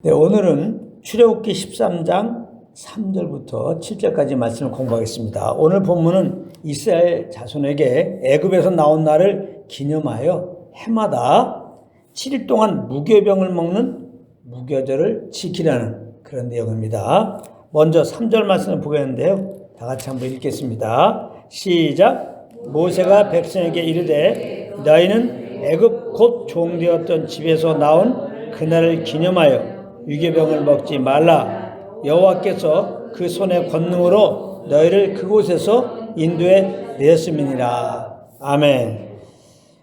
네, 오늘은 출애굽기 13장 3절부터 7절까지 말씀을 공부하겠습니다. 오늘 본문은 이스라엘 자손에게 애굽에서 나온 날을 기념하여 해마다 7일 동안 무교병을 먹는 무교절을 지키라는 그런 내용입니다. 먼저 3절 말씀을 보겠는데요. 다 같이 한번 읽겠습니다. 시작. 모세가 백성에게 이르되 너희는 애굽 곧 종되었던 집에서 나온 그날을 기념하여 유괴병을 먹지 말라. 여호와께서 그 손의 권능으로 너희를 그곳에서 인도해 내었음이니라. 아멘.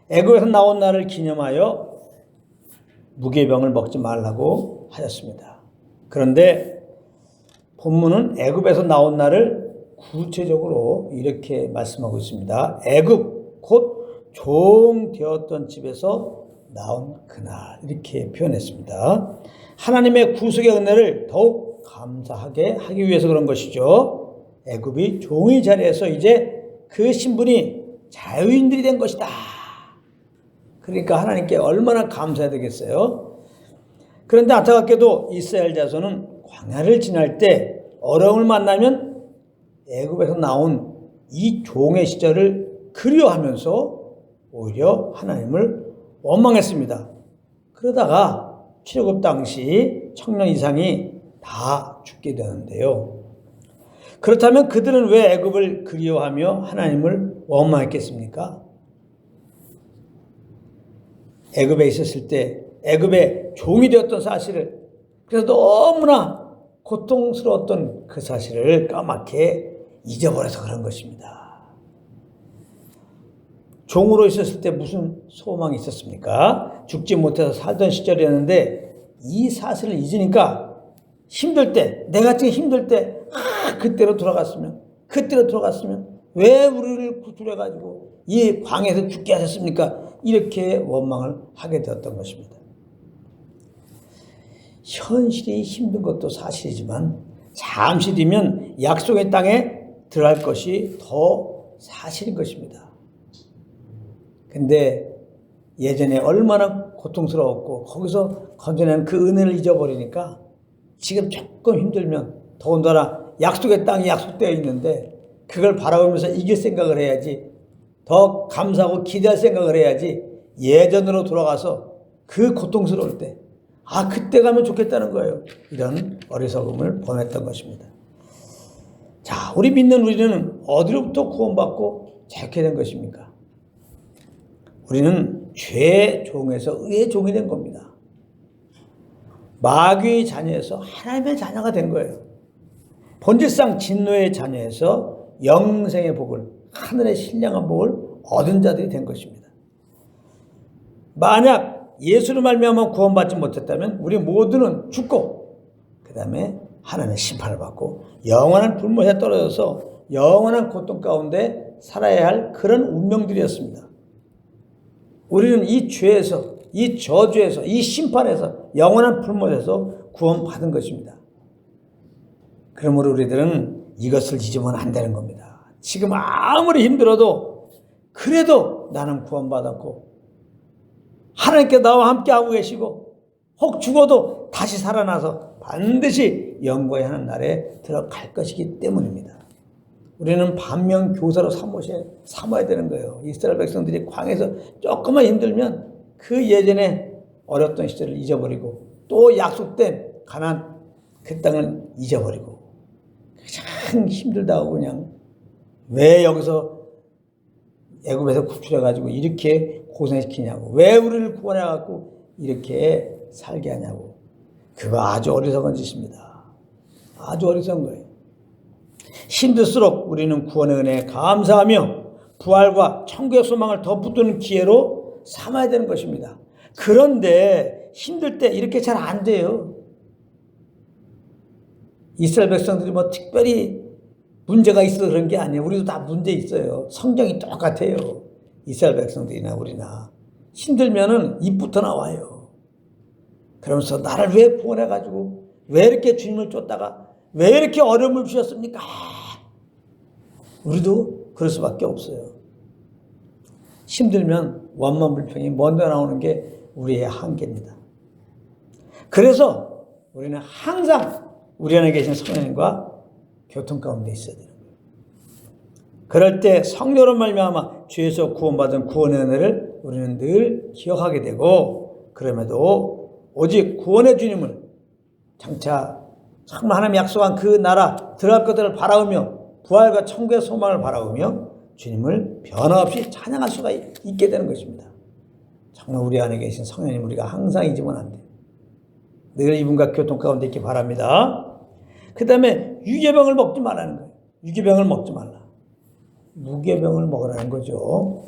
애굽에서 나온 날을 기념하여 무괴병을 먹지 말라고 하셨습니다. 그런데 본문은 애굽에서 나온 날을 구체적으로 이렇게 말씀하고 있습니다. 애굽 곧 종되었던 집에서 나온 그날, 이렇게 표현했습니다. 하나님의 구속의 은혜를 더욱 감사하게 하기 위해서 그런 것이죠. 애굽이 종의 자리에서 이제 그 신분이 자유인들이 된 것이다. 그러니까 하나님께 얼마나 감사해야 되겠어요. 그런데 안타깝게도 이스라엘 자손은 광야를 지날 때 어려움을 만나면 애굽에서 나온 이 종의 시절을 그리워하면서 오히려 하나님을 원망했습니다. 그러다가 출애굽 당시 청년 이상이 다 죽게 되는데요. 그렇다면 그들은 왜 애굽을 그리워하며 하나님을 원망했겠습니까? 애굽에 있었을 때 애굽의 종이 되었던 사실을, 그래서 너무나 고통스러웠던 그 사실을 까맣게 잊어버려서 그런 것입니다. 종으로 있었을 때 무슨 소망이 있었습니까? 죽지 못해서 살던 시절이었는데 이 사실을 잊으니까 힘들 때, 내가 지금 힘들 때 그때로 돌아갔으면 왜 우리를 구출해가지고 이 광야에서 죽게 하셨습니까? 이렇게 원망을 하게 되었던 것입니다. 현실이 힘든 것도 사실이지만 잠시 뒤면 약속의 땅에 들어갈 것이 더 사실인 것입니다. 근데 예전에 얼마나 고통스러웠고 거기서 건져낸 그 은혜를 잊어버리니까 지금 조금 힘들면, 더군다나 약속의 땅이 약속되어 있는데 그걸 바라보면서 이길 생각을 해야지, 더 감사하고 기대할 생각을 해야지, 예전으로 돌아가서 그 고통스러울 때 그때 가면 좋겠다는 거예요. 이런 어리석음을 범했던 것입니다. 자, 우리 믿는 우리는 어디로부터 구원받고 자유케 된 것입니까? 우리는 죄의 종에서 의의 종이 된 겁니다. 마귀의 자녀에서 하나님의 자녀가 된 거예요. 본질상 진노의 자녀에서 영생의 복을, 하늘의 신령한 복을 얻은 자들이 된 것입니다. 만약 예수로 말미암아 구원받지 못했다면 우리 모두는 죽고 그 다음에 하나님의 심판을 받고 영원한 불못에 떨어져서 영원한 고통 가운데 살아야 할 그런 운명들이었습니다. 우리는 이 죄에서, 이 저주에서, 이 심판에서, 영원한 불못에서 구원받은 것입니다. 그러므로 우리들은 이것을 잊으면 안 되는 겁니다. 지금 아무리 힘들어도 그래도 나는 구원받았고 하나님께 나와 함께하고 계시고 혹 죽어도 다시 살아나서 반드시 영광의 하는 날에 들어갈 것이기 때문입니다. 우리는 반면교사로 삼아야 되는 거예요. 이스라엘 백성들이 광야에서 조금만 힘들면 그 예전에 어렸던 시절을 잊어버리고 또 약속된 가나안 그 땅을 잊어버리고 참 힘들다고 그냥 왜 여기서 애굽에서 구출해가지고 이렇게 고생시키냐고, 왜 우리를 구원해갖고 이렇게 살게 하냐고. 그거 아주 어리석은 짓입니다. 아주 어리석은 거예요. 힘들수록 우리는 구원의 은혜에 감사하며 부활과 천국의 소망을 더 붙드는 기회로 삼아야 되는 것입니다. 그런데 힘들 때 이렇게 잘 안 돼요. 이스라엘 백성들이 뭐 특별히 문제가 있어서 그런 게 아니에요. 우리도 다 문제 있어요. 성경이 똑같아요. 이스라엘 백성들이나 우리나 힘들면은 입부터 나와요. 그러면서 나를 왜 구원해가지고 왜 이렇게 주님을 쫓다가 왜 이렇게 어려움을 주셨습니까? 우리도 그럴 수밖에 없어요. 힘들면 원망불평이 먼저 나오는 게 우리의 한계입니다. 그래서 우리는 항상 우리 안에 계신 성령님과 교통 가운데 있어야 되는 거예요. 그럴 때 성령으로 말미암아 죄에서 구원받은 구원의 은혜를 우리는 늘 기억하게 되고, 그럼에도 오직 구원의 주님을 장차 정말 하나님 약속한 그 나라 들어갈 것들을 바라보며 부활과 천국의 소망을 바라보며 주님을 변함없이 찬양할 수가 있게 되는 것입니다. 정말 우리 안에 계신 성령님 우리가 항상 잊으면 안 돼요. 늘 이분과 교통 가운데 있기 바랍니다. 그 다음에 유괴병을 먹지 말라는 거예요. 유괴병을 먹지 말라. 무괴병을 먹으라는 거죠.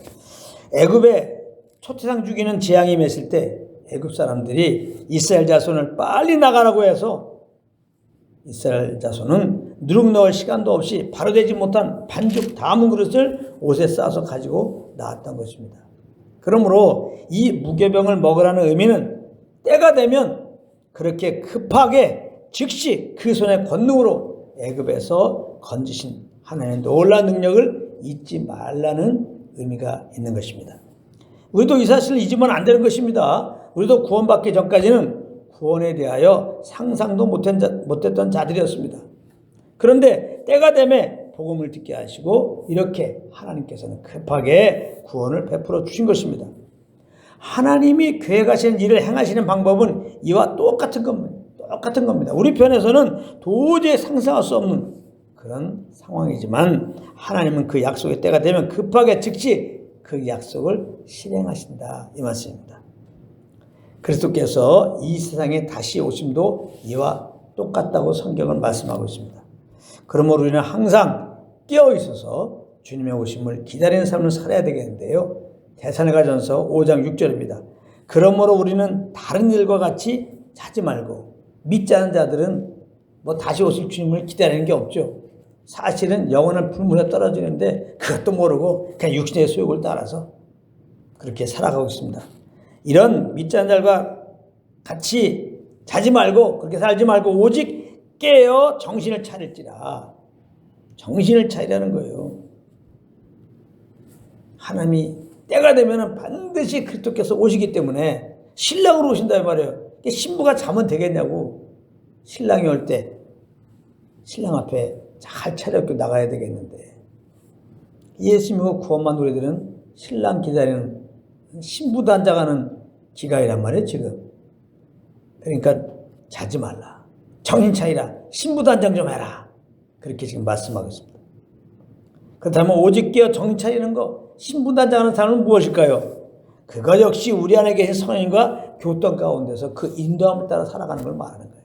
애굽에 초태상 죽이는 재앙이 임했을 때 애굽 사람들이 이스라엘 자손을 빨리 나가라고 해서 이스라엘 자손은 누룩 넣을 시간도 없이 바로 되지 못한 반죽 담은 그릇을 옷에 싸서 가지고 나왔던 것입니다. 그러므로 이 무괴병을 먹으라는 의미는 때가 되면 그렇게 급하게 즉시 그 손의 권능으로 애굽에서 건지신 하나님의 놀라운 능력을 잊지 말라는 의미가 있는 것입니다. 우리도 이 사실을 잊으면 안 되는 것입니다. 우리도 구원받기 전까지는 구원에 대하여 상상도 못했던 자들이었습니다. 그런데 때가 되면 복음을 듣게 하시고 이렇게 하나님께서는 급하게 구원을 베풀어 주신 것입니다. 하나님이 계획하시는 일을 행하시는 방법은 이와 똑같은 겁니다. 우리 편에서는 도저히 상상할 수 없는 그런 상황이지만 하나님은 그 약속의 때가 되면 급하게 즉시 그 약속을 실행하신다, 이 말씀입니다. 그리스도께서 이 세상에 다시 오심도 이와 똑같다고 성경은 말씀하고 있습니다. 그러므로 우리는 항상 깨어 있어서 주님의 오심을 기다리는 삶을 살아야 되겠는데요. 데살로니가전서 5장 6절입니다. 그러므로 우리는 다른 일과 같이 자지 말고, 믿지 않은 자들은 다시 오실 주님을 기다리는 게 없죠. 사실은 영원한 불문에 떨어지는데 그것도 모르고 그냥 육신의 소욕을 따라서 그렇게 살아가고 있습니다. 이런 믿지 않는 자들과 같이 자지 말고, 그렇게 살지 말고 오직 깨어 정신을 차릴지라. 정신을 차리라는 거예요. 하나님이 때가 되면 반드시 그리스도께서 오시기 때문에 신랑으로 오신다 말이에요. 신부가 자면 되겠냐고. 신랑이 올 때 신랑 앞에 잘 차려입고 나가야 되겠는데, 예수 믿고 구원만 우리들은 신랑 기다리는 신부 단장하는 기간이란 말이에요 지금. 그러니까 자지 말라, 정신 차리라, 신부 단장 좀 해라, 그렇게 지금 말씀하고 있습니다. 그렇다면 오직 깨어 정신 차리는 거, 신부 단장하는 사람은 무엇일까요? 그거 역시 우리 안에 계신 성령님과 교통 가운데서 그 인도함을 따라 살아가는 걸 말하는 거예요.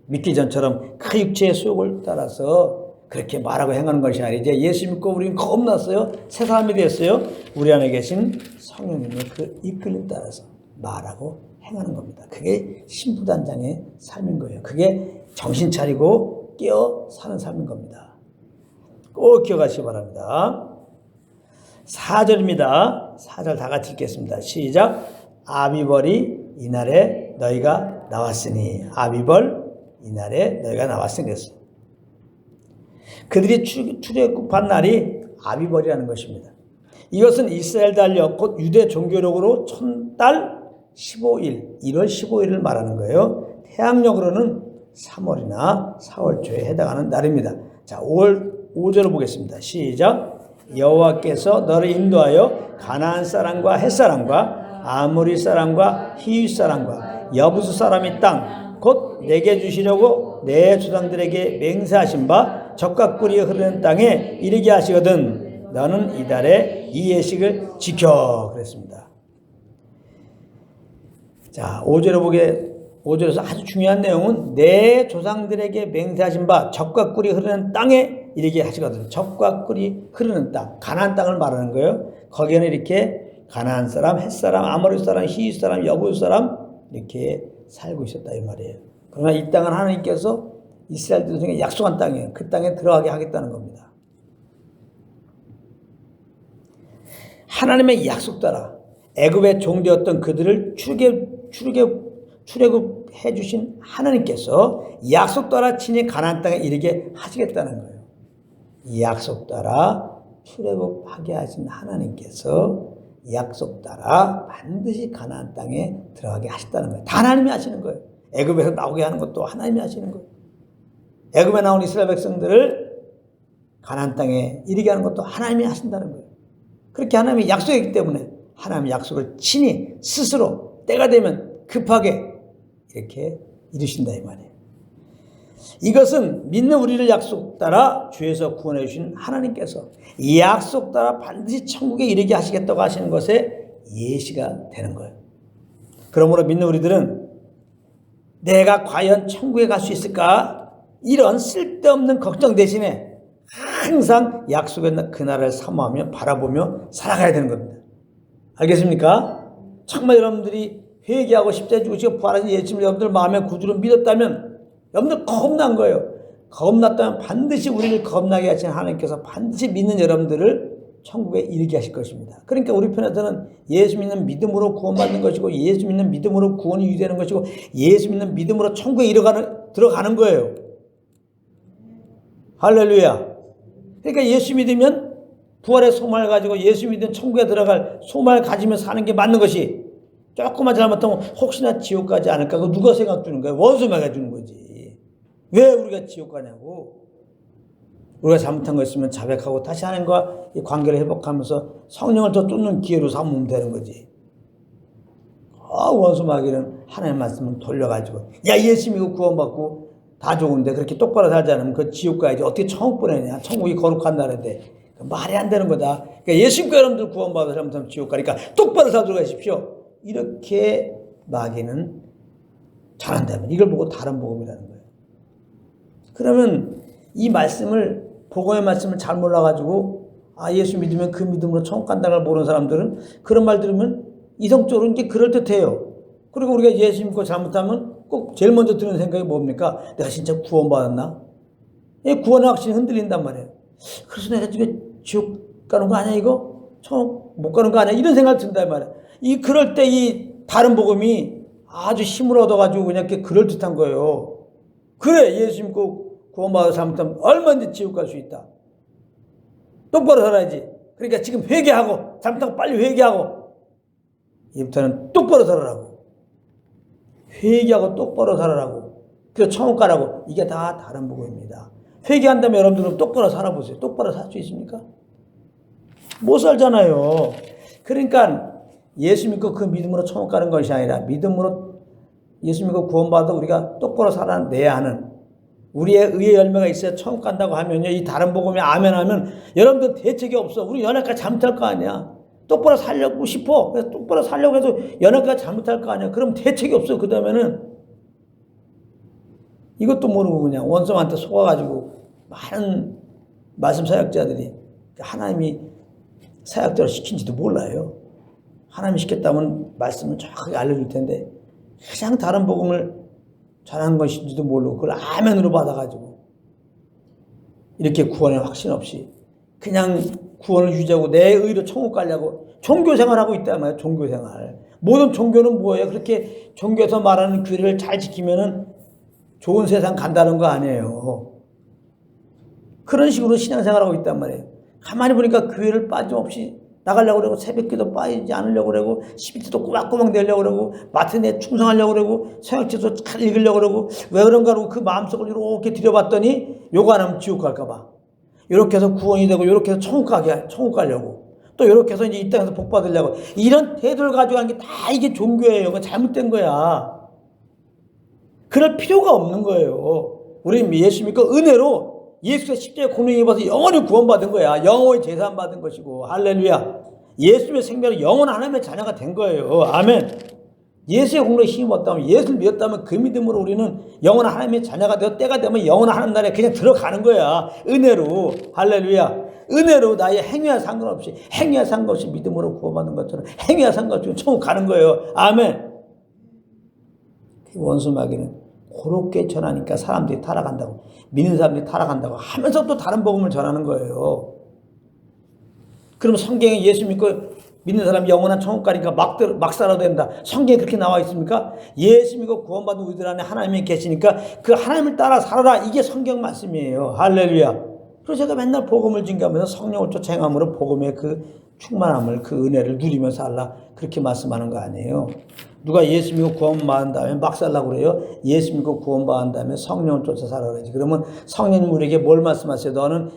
믿기 전처럼 그 육체의 수욕을 따라서 그렇게 말하고 행하는 것이 아니라 이제 예수 믿고 우리는 겁났어요. 새 사람이 됐어요. 우리 안에 계신 성령님의 그 이끌림 따라서 말하고 행하는 겁니다. 그게 신부단장의 삶인 거예요. 그게 정신 차리고 깨어 사는 삶인 겁니다. 꼭 기억하시기 바랍니다. 4절입니다. 4절 다 같이 읽겠습니다. 시작. 아비벌이 이날에 너희가 나왔으니. 아비벌 이날에 너희가 왔으니 그랬어요. 그들이 출애굽한 날이 아비벌이라는 것입니다. 이것은 이스라엘 달력 곧 유대 종교력으로 천달 15일, 1월 15일을 말하는 거예요. 태양력으로는 3월이나 4월 초에 해당하는 날입니다. 자, 5절을 보겠습니다. 시작. 여호와께서 너를 인도하여 가나안 사람과 헷 사람과 아모리 사람과 히윗 사람과 여부수 사람의 땅 곧 내게 주시려고 내 조상들에게 맹세하신 바 젖과 꿀이 흐르는 땅에 이르게 하시거든 너는 이달에 이 예식을 지켜 그랬습니다. 자, 5절에서 아주 중요한 내용은 내 조상들에게 맹세하신 바 젖과 꿀이 흐르는 땅에 이르게 하시거든. 젖과 꿀이 흐르는 땅, 가나안 땅을 말하는 거예요. 거기에는 이렇게 가나안 사람, 헷 사람, 아모리 사람, 히윗 사람, 여부스 사람 이렇게 살고 있었다 이 말이에요. 그러나 이 땅은 하나님께서 이스라엘들 중에 약속한 땅이에요. 그 땅에 들어가게 하겠다는 겁니다. 하나님의 약속 따라 애굽의 종되었던 그들을 출애굽해 주신 하나님께서 약속 따라 친히 가나안 땅에 이르게 하시겠다는 거예요. 이 약속 따라 출애굽하게 하신 하나님께서 약속 따라 반드시 가나안 땅에 들어가게 하셨다는 거예요. 다 하나님이 하시는 거예요. 애굽에서 나오게 하는 것도 하나님이 하시는 거예요. 애굽에 나온 이스라엘 백성들을 가나안 땅에 이르게 하는 것도 하나님이 하신다는 거예요. 그렇게 하나님이 약속했기 때문에 하나님의 약속을 친히 스스로 때가 되면 급하게 이렇게 이루신다 이 말이에요. 이것은 믿는 우리를 약속 따라 주에서 구원해 주신 하나님께서 이 약속 따라 반드시 천국에 이르게 하시겠다고 하시는 것에 예시가 되는 거예요. 그러므로 믿는 우리들은 내가 과연 천국에 갈 수 있을까? 이런 쓸데없는 걱정 대신에 항상 약속의 그날을 사모하며 바라보며 살아가야 되는 겁니다. 알겠습니까? 정말 여러분들이 회개하고 십자가에 죽으시고 부활하신 예수님 여러분들 마음의 구주로 믿었다면 여러분들 겁난 거예요. 겁났다면 반드시 우리를 겁나게 하신 하나님께서 반드시 믿는 여러분들을 천국에 이르게 하실 것입니다. 그러니까 우리 편에서는 예수 믿는 믿음으로 구원받는 것이고 예수 믿는 믿음으로 구원이 유지되는 것이고 예수 믿는 믿음으로 천국에 들어가는 거예요. 할렐루야. 그러니까 예수 믿으면 부활의 소망을 가지고 예수 믿으면 천국에 들어갈 소망을 가지며 사는 게 맞는 것이 조금만 잘못하면 혹시나 지옥 가지 않을까 그거 누가 생각 주는 거야? 원수만 해주는 거지. 왜 우리가 지옥 가냐고. 우리가 잘못한 거 있으면 자백하고 다시 하나님과 이 관계를 회복하면서 성령을 더 쫓는 기회로 삼으면 되는 거지. 원수마귀는 하나님 말씀을 돌려가지고 야 예수 믿고 구원받고 다 좋은데 그렇게 똑바로 살지 않으면 그 지옥 가야지 어떻게 천국 보내냐. 천국이 거룩한 나라인데 말이 안 되는 거다. 그러니까 예수 믿고 여러분들 구원받아서 잘못하면 지옥 가니까 똑바로 살도록 하십시오. 이렇게 마귀는 잘한다면 이걸 보고 다른 복음이라는 거예요. 그러면 이 말씀을 복음의 말씀을 잘 몰라가지고 예수 믿으면 그 믿음으로 천국 간다는 걸 모르는 사람들은 그런 말 들으면 이성적으로 이게 그럴듯해요. 그리고 우리가 예수 믿고 잘못하면 꼭 제일 먼저 드는 생각이 뭡니까? 내가 진짜 구원받았나? 구원의 확신이 흔들린단 말이에요. 그래서 내가 지금 지옥 가는 거 아니야 이거? 천국 못 가는 거 아니야? 이런 생각이 든단 말이에요. 그럴 때 이 다른 복음이 아주 힘을 얻어가지고 그냥 이렇게 그럴듯한 거예요. 그래 예수 믿고 구원받아서 잘못하면 얼마든지 지옥 갈 수 있다. 똑바로 살아야지. 그러니까 지금 회개하고 잘못하고 빨리 회개하고 이부터는 똑바로 살아라고. 회개하고 똑바로 살아라고. 그래서 천국 가라고. 이게 다 다른 복음입니다. 회개한다면 여러분들은 똑바로 살아보세요. 똑바로 살 수 있습니까? 못 살잖아요. 그러니까 예수 믿고 그 믿음으로 천국 가는 것이 아니라 믿음으로 예수 믿고 구원받아 우리가 똑바로 살아내야 하는 우리의 의의 열매가 있어야 천국 간다고 하면요. 이 다른 복음에 아멘 하면 여러분들 대책이 없어. 우리 연약까지 잘못할 거 아니야. 똑바로 살려고 싶어. 그래서 똑바로 살려고 해도 연약까지 잘못할 거 아니야. 그럼 대책이 없어. 그 다음에는 이것도 모르고 그냥 원수한테 속아가지고 많은 말씀 사역자들이 하나님이 사역자로 시킨지도 몰라요. 하나님이 시켰다면 말씀을 정확하게 알려줄 텐데 가장 다른 복음을 전하는 것인지도 모르고 그걸 아멘으로 받아가지고 이렇게 구원의 확신 없이 그냥 구원을 유지하고 내 의로 천국 가려고 종교생활하고 있단 말이에요. 종교생활. 모든 종교는 뭐예요? 그렇게 종교에서 말하는 규례를 잘 지키면은 좋은 세상 간다는 거 아니에요. 그런 식으로 신앙생활하고 있단 말이에요. 가만히 보니까 교회를 빠짐없이 나가려고 그러고 새벽기도 빠지지 않으려고 그러고 11조도 꼬박꼬박 내려고 그러고 마트에 충성하려고 그러고 서약지도 잘 읽으려고 그러고 왜 그런가 하고 그 마음속을 이렇게 들여봤더니 요거 안 하면 지옥 갈까 봐. 이렇게 해서 구원이 되고 이렇게 해서 천국 가려고 또 이렇게 해서 이제 이 땅에서 복 받으려고 이런 태도를 가지고 하는 게 다 이게 종교예요. 그거 잘못된 거야. 그럴 필요가 없는 거예요. 우리 예수 믿고 은혜로 예수가 십자가에 공로에 입어서 영원히 구원받은 거야. 영원히 제사받은 것이고 할렐루야. 예수의 생명으로 영원 하나님의 자녀가 된 거예요. 아멘. 예수의 공로에 힘입었다면 예수를 믿었다면 그 믿음으로 우리는 영원 하나님의 자녀가 되어 때가 되면 영원 하나님 나라에 그냥 들어가는 거야. 은혜로 할렐루야. 은혜로 나의 행위와 상관없이 믿음으로 구원받는 것처럼 행위와 상관없이 천국 가는 거예요. 아멘. 원수 마귀는 그렇게 전하니까 사람들이 타락한다고 믿는 사람들이 타락한다고 하면서 또 다른 복음을 전하는 거예요. 그럼 성경에 예수 믿고 믿는 사람이 영원한 천국 가니까 막 살아도 된다. 성경에 그렇게 나와 있습니까? 예수 믿고 구원받은 우리들 안에 하나님이 계시니까 그 하나님을 따라 살아라. 이게 성경 말씀이에요. 할렐루야. 그래서 제가 맨날 복음을 증거하면서 성령을 쫓아 행함으로 복음의 그 충만함을 그 은혜를 누리면서 살라 그렇게 말씀하는 거 아니에요. 누가 예수 믿고 구원받은 다음에 막 살라고 그래요? 예수 믿고 구원받은 다음에 성령을 쫓아 살아 그러지. 그러면 성령님 우리에게 뭘 말씀하세요? 너는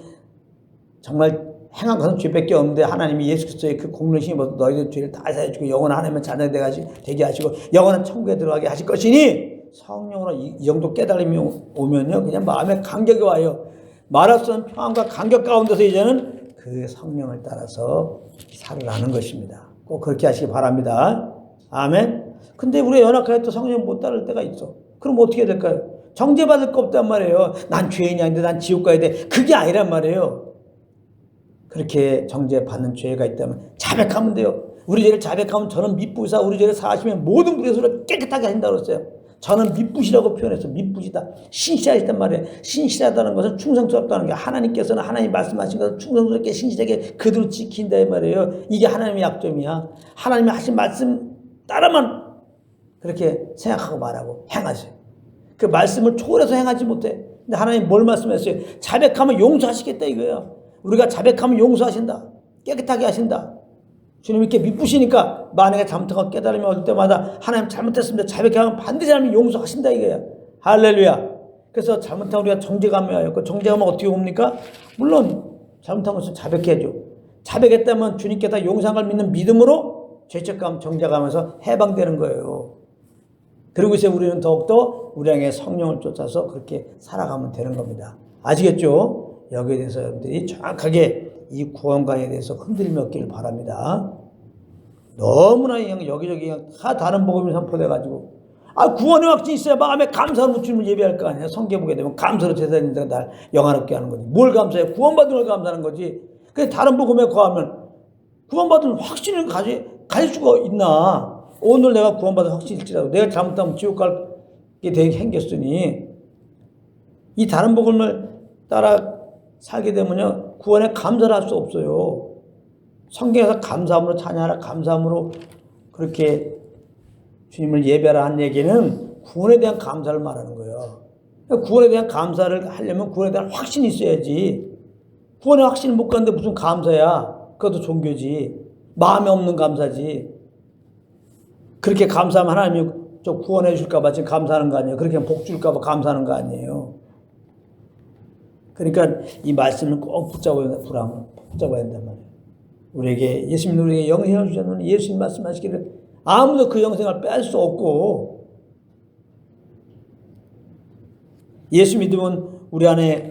정말 행한 것은 죄밖에 없는데 하나님이 예수 그리스도의 그 공로를 힘입어서 너희들 죄를 다 사해주고 영원한 하나님의 자녀 되게 하시고 영원한 천국에 들어가게 하실 것이니 성령으로 이 정도 깨달음이 오면요 그냥 마음에 감격이 와요. 말할 수 없는 평안과 감격 가운데서 이제는 그 성령을 따라서 살아가는 것입니다. 꼭 그렇게 하시기 바랍니다. 아멘. 근데 우리가 연약하게 또 성령 못 따를 때가 있어. 그럼 어떻게 될까요? 정죄받을 거 없단 말이에요. 난 죄인이 아닌데 난 지옥 가야 돼. 그게 아니란 말이에요. 그렇게 정죄받는 죄가 있다면 자백하면 돼요. 우리 죄를 자백하면 저는 미쁘사 우리 죄를 사하시면 모든 불의소를 깨끗하게 하신다고 그랬어요. 저는 미쁘시라고 표현했어. 미쁘시다. 신실하시단 말이에요. 신실하다는 것은 충성스럽다는 게 하나님께서는 하나님 말씀하신 것을 충성스럽게 신실하게 그대로 지킨다 이 말이에요. 이게 하나님의 약점이야. 하나님이 하신 말씀 따라만 그렇게 생각하고 말하고 행하세요. 그 말씀을 초월해서 행하지 못해. 근데 하나님 뭘 말씀했어요? 자백하면 용서하시겠다 이거예요. 우리가 자백하면 용서하신다. 깨끗하게 하신다. 주님 이렇게 미쁘시니까 만약에 잘못하고 깨달음이 얻을 때마다 하나님 잘못했습니다. 자백하면 반드시 하나님 용서하신다 이거야. 할렐루야. 그래서 잘못하면 우리가 정죄감이에요. 그 정죄감은 어떻게 옵니까? 물론 잘못한 것은 자백해야죠. 자백했다면 주님께 다 용서를 믿는 믿음으로 죄책감, 정죄감에서 해방되는 거예요. 그리고 이제 우리는 더욱더 우리 안에 성령을 쫓아서 그렇게 살아가면 되는 겁니다. 아시겠죠? 여기에 대해서 여러분들이 정확하게 이 구원관에 대해서 흔들림이 없기를 바랍니다. 너무나 그냥 여기저기 그냥 다 다른 복음이 선포돼가지고 구원의 확신이 있어야 마음에 감사로 주님을 예배할 거 아니야. 성경 보게 되면 감사로 제사장님들가 날 영화롭게 하는 거지. 뭘 감사해? 구원받은 걸 감사하는 거지. 그래서 다른 복음에 거하면 구원받은 확신을 가질 수가 있나? 오늘 내가 구원받은 확신일지라도 내가 잘못하면 지옥 가게 되게 생겼으니 이 다른 복음을 따라 살게 되면요 구원에 감사를 할 수 없어요. 성경에서 감사함으로 찬양하라 감사함으로 그렇게 주님을 예배하라 한 얘기는 구원에 대한 감사를 말하는 거예요. 구원에 대한 감사를 하려면 구원에 대한 확신이 있어야지. 구원의 확신을 못 갖는데 무슨 감사야. 그것도 종교지. 마음에 없는 감사지. 그렇게 감사하면 하나님이 저 구원해 줄까 봐 지금 감사하는 거 아니에요. 그렇게 복 줄까 봐 감사하는 거 아니에요. 그러니까 이 말씀을 꼭 붙잡아야 된단 말이에요. 우리에게 예수님이 우리에게 영생을 주셨는데 예수님 말씀하시기를 아무도 그 영생을 뺄 수 없고 예수 믿으면 우리 안에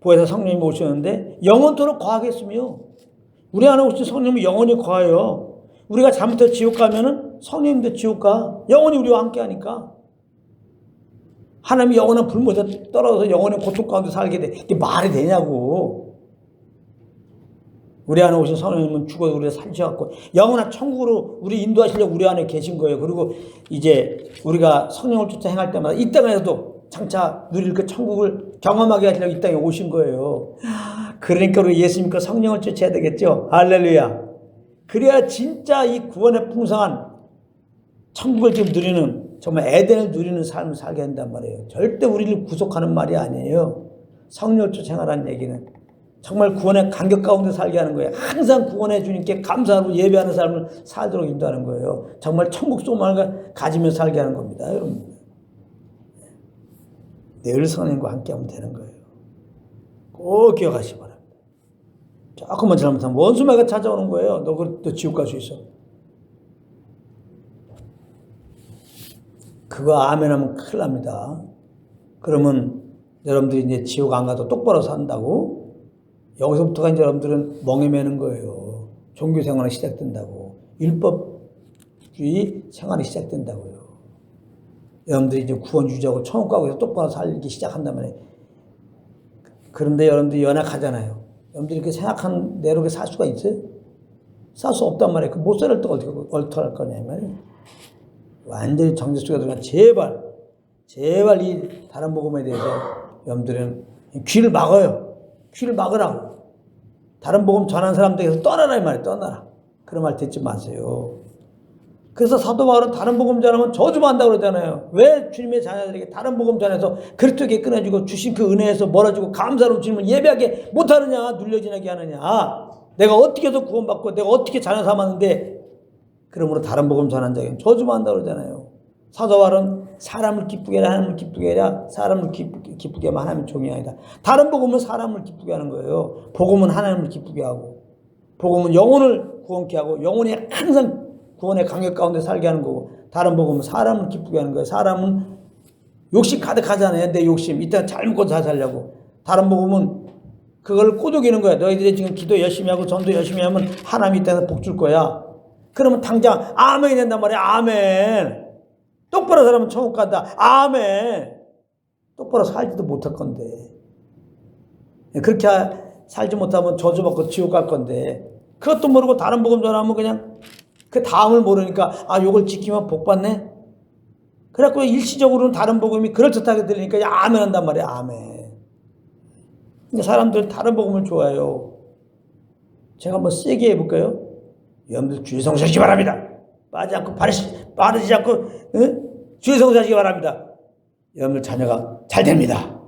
보혜사 성령님이 오셨는데 영원토록 거하겠으며 우리 안에 오신 성령님은 영원히 거하여 우리가 잘못해서 지옥 가면은 성령님도 지옥 가. 영원히 우리와 함께 하니까. 하나님이 영원한 불못에 떨어져서 영원한 고통 가운데 살게 돼. 이게 말이 되냐고. 우리 안에 오신 성령님은 죽어도 우리를 살리셔갖고 영원한 천국으로 우리 인도하시려고 우리 안에 계신 거예요. 그리고 이제 우리가 성령을 쫓아 행할 때마다 이 땅에서도 장차 누릴 그 천국을 경험하게 하시려고 이 땅에 오신 거예요. 그러니까 우리 예수님과 성령을 쫓아야 되겠죠. 할렐루야. 그래야 진짜 이 구원의 풍성한 천국을 지금 누리는 정말 에덴을 누리는 삶을 살게 한단 말이에요. 절대 우리를 구속하는 말이 아니에요. 성령을 쫓아 행하라는 얘기는 정말 구원의 감격 가운데 살게 하는 거예요. 항상 구원의 주님께 감사하고 예배하는 삶을 살도록 인도하는 거예요. 정말 천국 소망을 가지며 살게 하는 겁니다. 여러분. 늘 성령과 함께하면 되는 거예요. 꼭 기억하시기 바랍니다. 조금만 잘못하면 원수마가 찾아오는 거예요. 너 지옥 갈 수 있어. 그거 아멘하면 큰일 납니다. 그러면 여러분들이 이제 지옥 안 가도 똑바로 산다고? 여기서부터가 이제 여러분들은 멍에 매는 거예요. 종교 생활이 시작된다고. 율법주의 생활이 시작된다고요. 여러분들이 이제 구원 유지하고 천국 가고 해서 똑바로 살기 시작한다면 그런데 여러분들이 연약하잖아요. 여러분들이 이렇게 생각한 대로 살 수가 있어요? 살 수 없단 말이에요. 그 못 살을 때 어떻게 얼터할 거냐, 이 말이에요. 완전히 정죄 속에 들어가 제발 이 다른 복음에 대해서 여러분들은 귀를 막아요. 귀를 막으라고. 다른 복음 전한 사람들에게서 떠나라 이 말이에요. 떠나라. 그런 말 듣지 마세요. 그래서 사도 바울은 다른 복음 전하면 저주받는다고 그러잖아요. 왜 주님의 자녀들에게 다른 복음 전해서 그리스도에게 끊어지고 주신 그 은혜에서 멀어지고 감사로 주님을 예배하게 못하느냐, 눌려 지나게 하느냐. 내가 어떻게 해서 구원받고 내가 어떻게 자녀 삼았는데 그러므로 다른 복음 전한 자에게는 저주받는다고 그러잖아요. 사도 바울은 사람을 기쁘게 해라, 하나님을 기쁘게 해라. 사람을 기쁘게 하면 하나님의 종이 아니다. 다른 복음은 사람을 기쁘게 하는 거예요. 복음은 하나님을 기쁘게 하고, 복음은 영혼을 구원케 하고, 영혼이 항상 구원의 강력 가운데 살게 하는 거고, 다른 복음은 사람을 기쁘게 하는 거예요. 사람은 욕심 가득하잖아요. 내 욕심. 이따 잘 먹고 잘 살려고. 다른 복음은 그걸 꼬드기는 거야. 너희들이 지금 기도 열심히 하고 전도 열심히 하면 하나님이 이따가 복 줄 거야. 그러면 당장 아멘이 된단 말이야. 아멘. 똑바로 살면 천국 간다. 아멘. 똑바로 살지도 못할 건데. 그렇게 살지 못하면 저주받고 지옥 갈 건데. 그것도 모르고 다른 복음 전하면 그냥 그 다음을 모르니까 요걸 지키면 복 받네. 그래갖고 일시적으로는 다른 복음이 그럴듯하게 들리니까 아멘 한단 말이야. 아멘. 근데 사람들은 다른 복음을 좋아해요. 제가 한번 세게 해볼까요? 여러분들 주의 성사하시기 바랍니다. 빠르지 않고 주의 성사하시기 바랍니다. 여러분들 자녀가 잘 됩니다.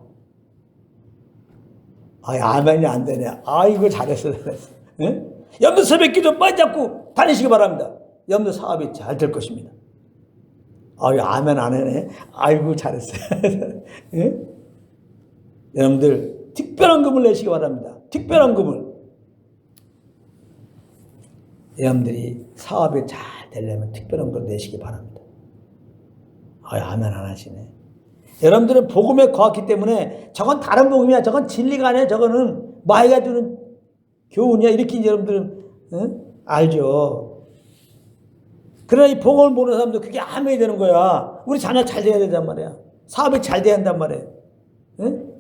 아멘이 안 되네. 아이고 잘했어. 여러분들 새벽기도 빠지지 않고 다니시기 바랍니다. 여러분들 사업이 잘 될 것입니다. 아멘 안 해네. 아이고 잘했어요. 여러분들 특별한 금을 내시기 바랍니다. 특별한 금을. 여러분들이 사업이 잘 되려면 특별한 걸 내시기 바랍니다. 아멘 안 하시네. 여러분들은 복음에 거했기 때문에 저건 다른 복음이야. 저건 진리가 아니야. 저거는 마이가 주는 교훈이야. 이렇게 여러분들은 알죠. 그러나 이 복음을 모르는 사람도 그게 아멘이 되는 거야. 우리 자녀 잘 돼야 된단 말이야. 사업이 잘 돼야 한단 말이야.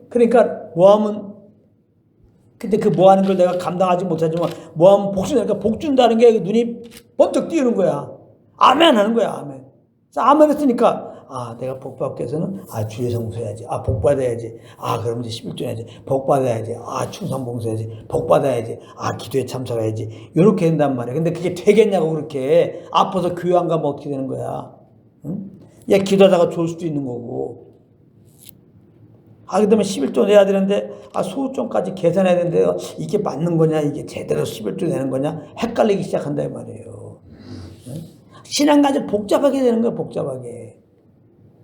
그러니까 뭐하면 근데 그 뭐하는 걸 내가 감당하지 못하지만 뭐하면 복주니까 복준다는 게 눈이 번쩍 띄우는 거야. 아멘 하는 거야. 아멘. 아멘 했으니까 내가 복 받기 위해서는 주의 성수해야지. 복 받아야지. 그럼 이제 11조 해야지. 복 받아야지. 충성 봉사해야지. 복 받아야지. 기도에 참석해야지. 이렇게 된단 말이야. 근데 그게 되겠냐고 그렇게 아파서 교회 안 가면 어떻게 되는 거야? 응? 기도하다가 좋을 수도 있는 거고. 그다음에 11조 내야 되는데 소수점까지 계산해야 되는데 이게 맞는 거냐? 이게 제대로 11조 내는 거냐? 헷갈리기 시작한다 이 말이에요. 응? 신앙까지 복잡하게 되는 거야. 복잡하게.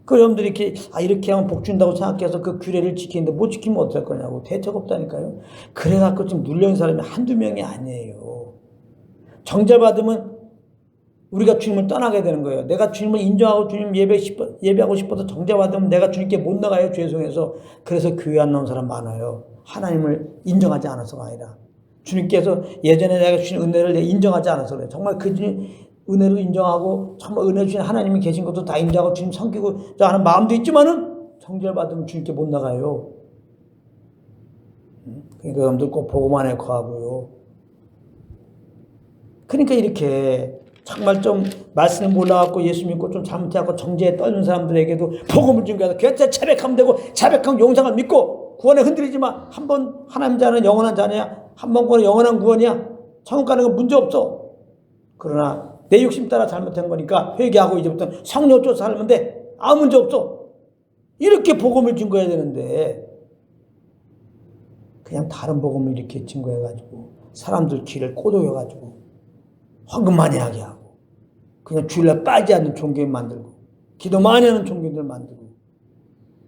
그 여러분들이 이렇게 하면 복 준다고 생각해서 그 규례를 지키는데 못 지키면 어떡할 거냐고. 대책 없다니까요. 그래갖고 지금 눌려있는 사람이 한두 명이 아니에요. 정죄받으면 우리가 주님을 떠나게 되는 거예요. 내가 주님을 인정하고 주님 예배하고 싶어서 정죄받으면 내가 주님께 못 나가요. 죄송해서. 그래서 교회 안 나온 사람 많아요. 하나님을 인정하지 않아서가 아니라. 주님께서 예전에 내가 주신 은혜를 인정하지 않아서 그래요. 정말 그 주님 은혜로 인정하고 정말 은혜 주신 하나님이 계신 것도 다 인정하고 주님 섬기고 하는 마음도 있지만은 정죄를 받으면 주님께 못 나가요. 그러니까 여러분들 꼭 복음만에 거하고요. 그러니까 이렇게 정말 좀 말씀을 몰라갖고 예수 믿고 좀 잘못해갖고 정죄에 떨는 사람들에게도 복음을 증거해서 괜찮아 자백하면 되고 자백한 용상을 믿고 구원에 흔들리지 마. 한 번 하나님 자는 영원한 자냐? 한 번 구원은 영원한 구원이야. 천국 가는 건 문제 없어. 그러나 내 욕심 따라 잘못한 거니까 회개하고 이제부터 성령 쫓아 살면 돼. 아무 문제 없어. 이렇게 복음을 증거해야 되는데 그냥 다른 복음을 이렇게 증거해가지고 사람들 귀를 꼬독여가지고 헌금 많이 하게 하고 그냥 주일날 빠지지 않는 종교인 만들고 기도 많이 하는 종교인들 만들고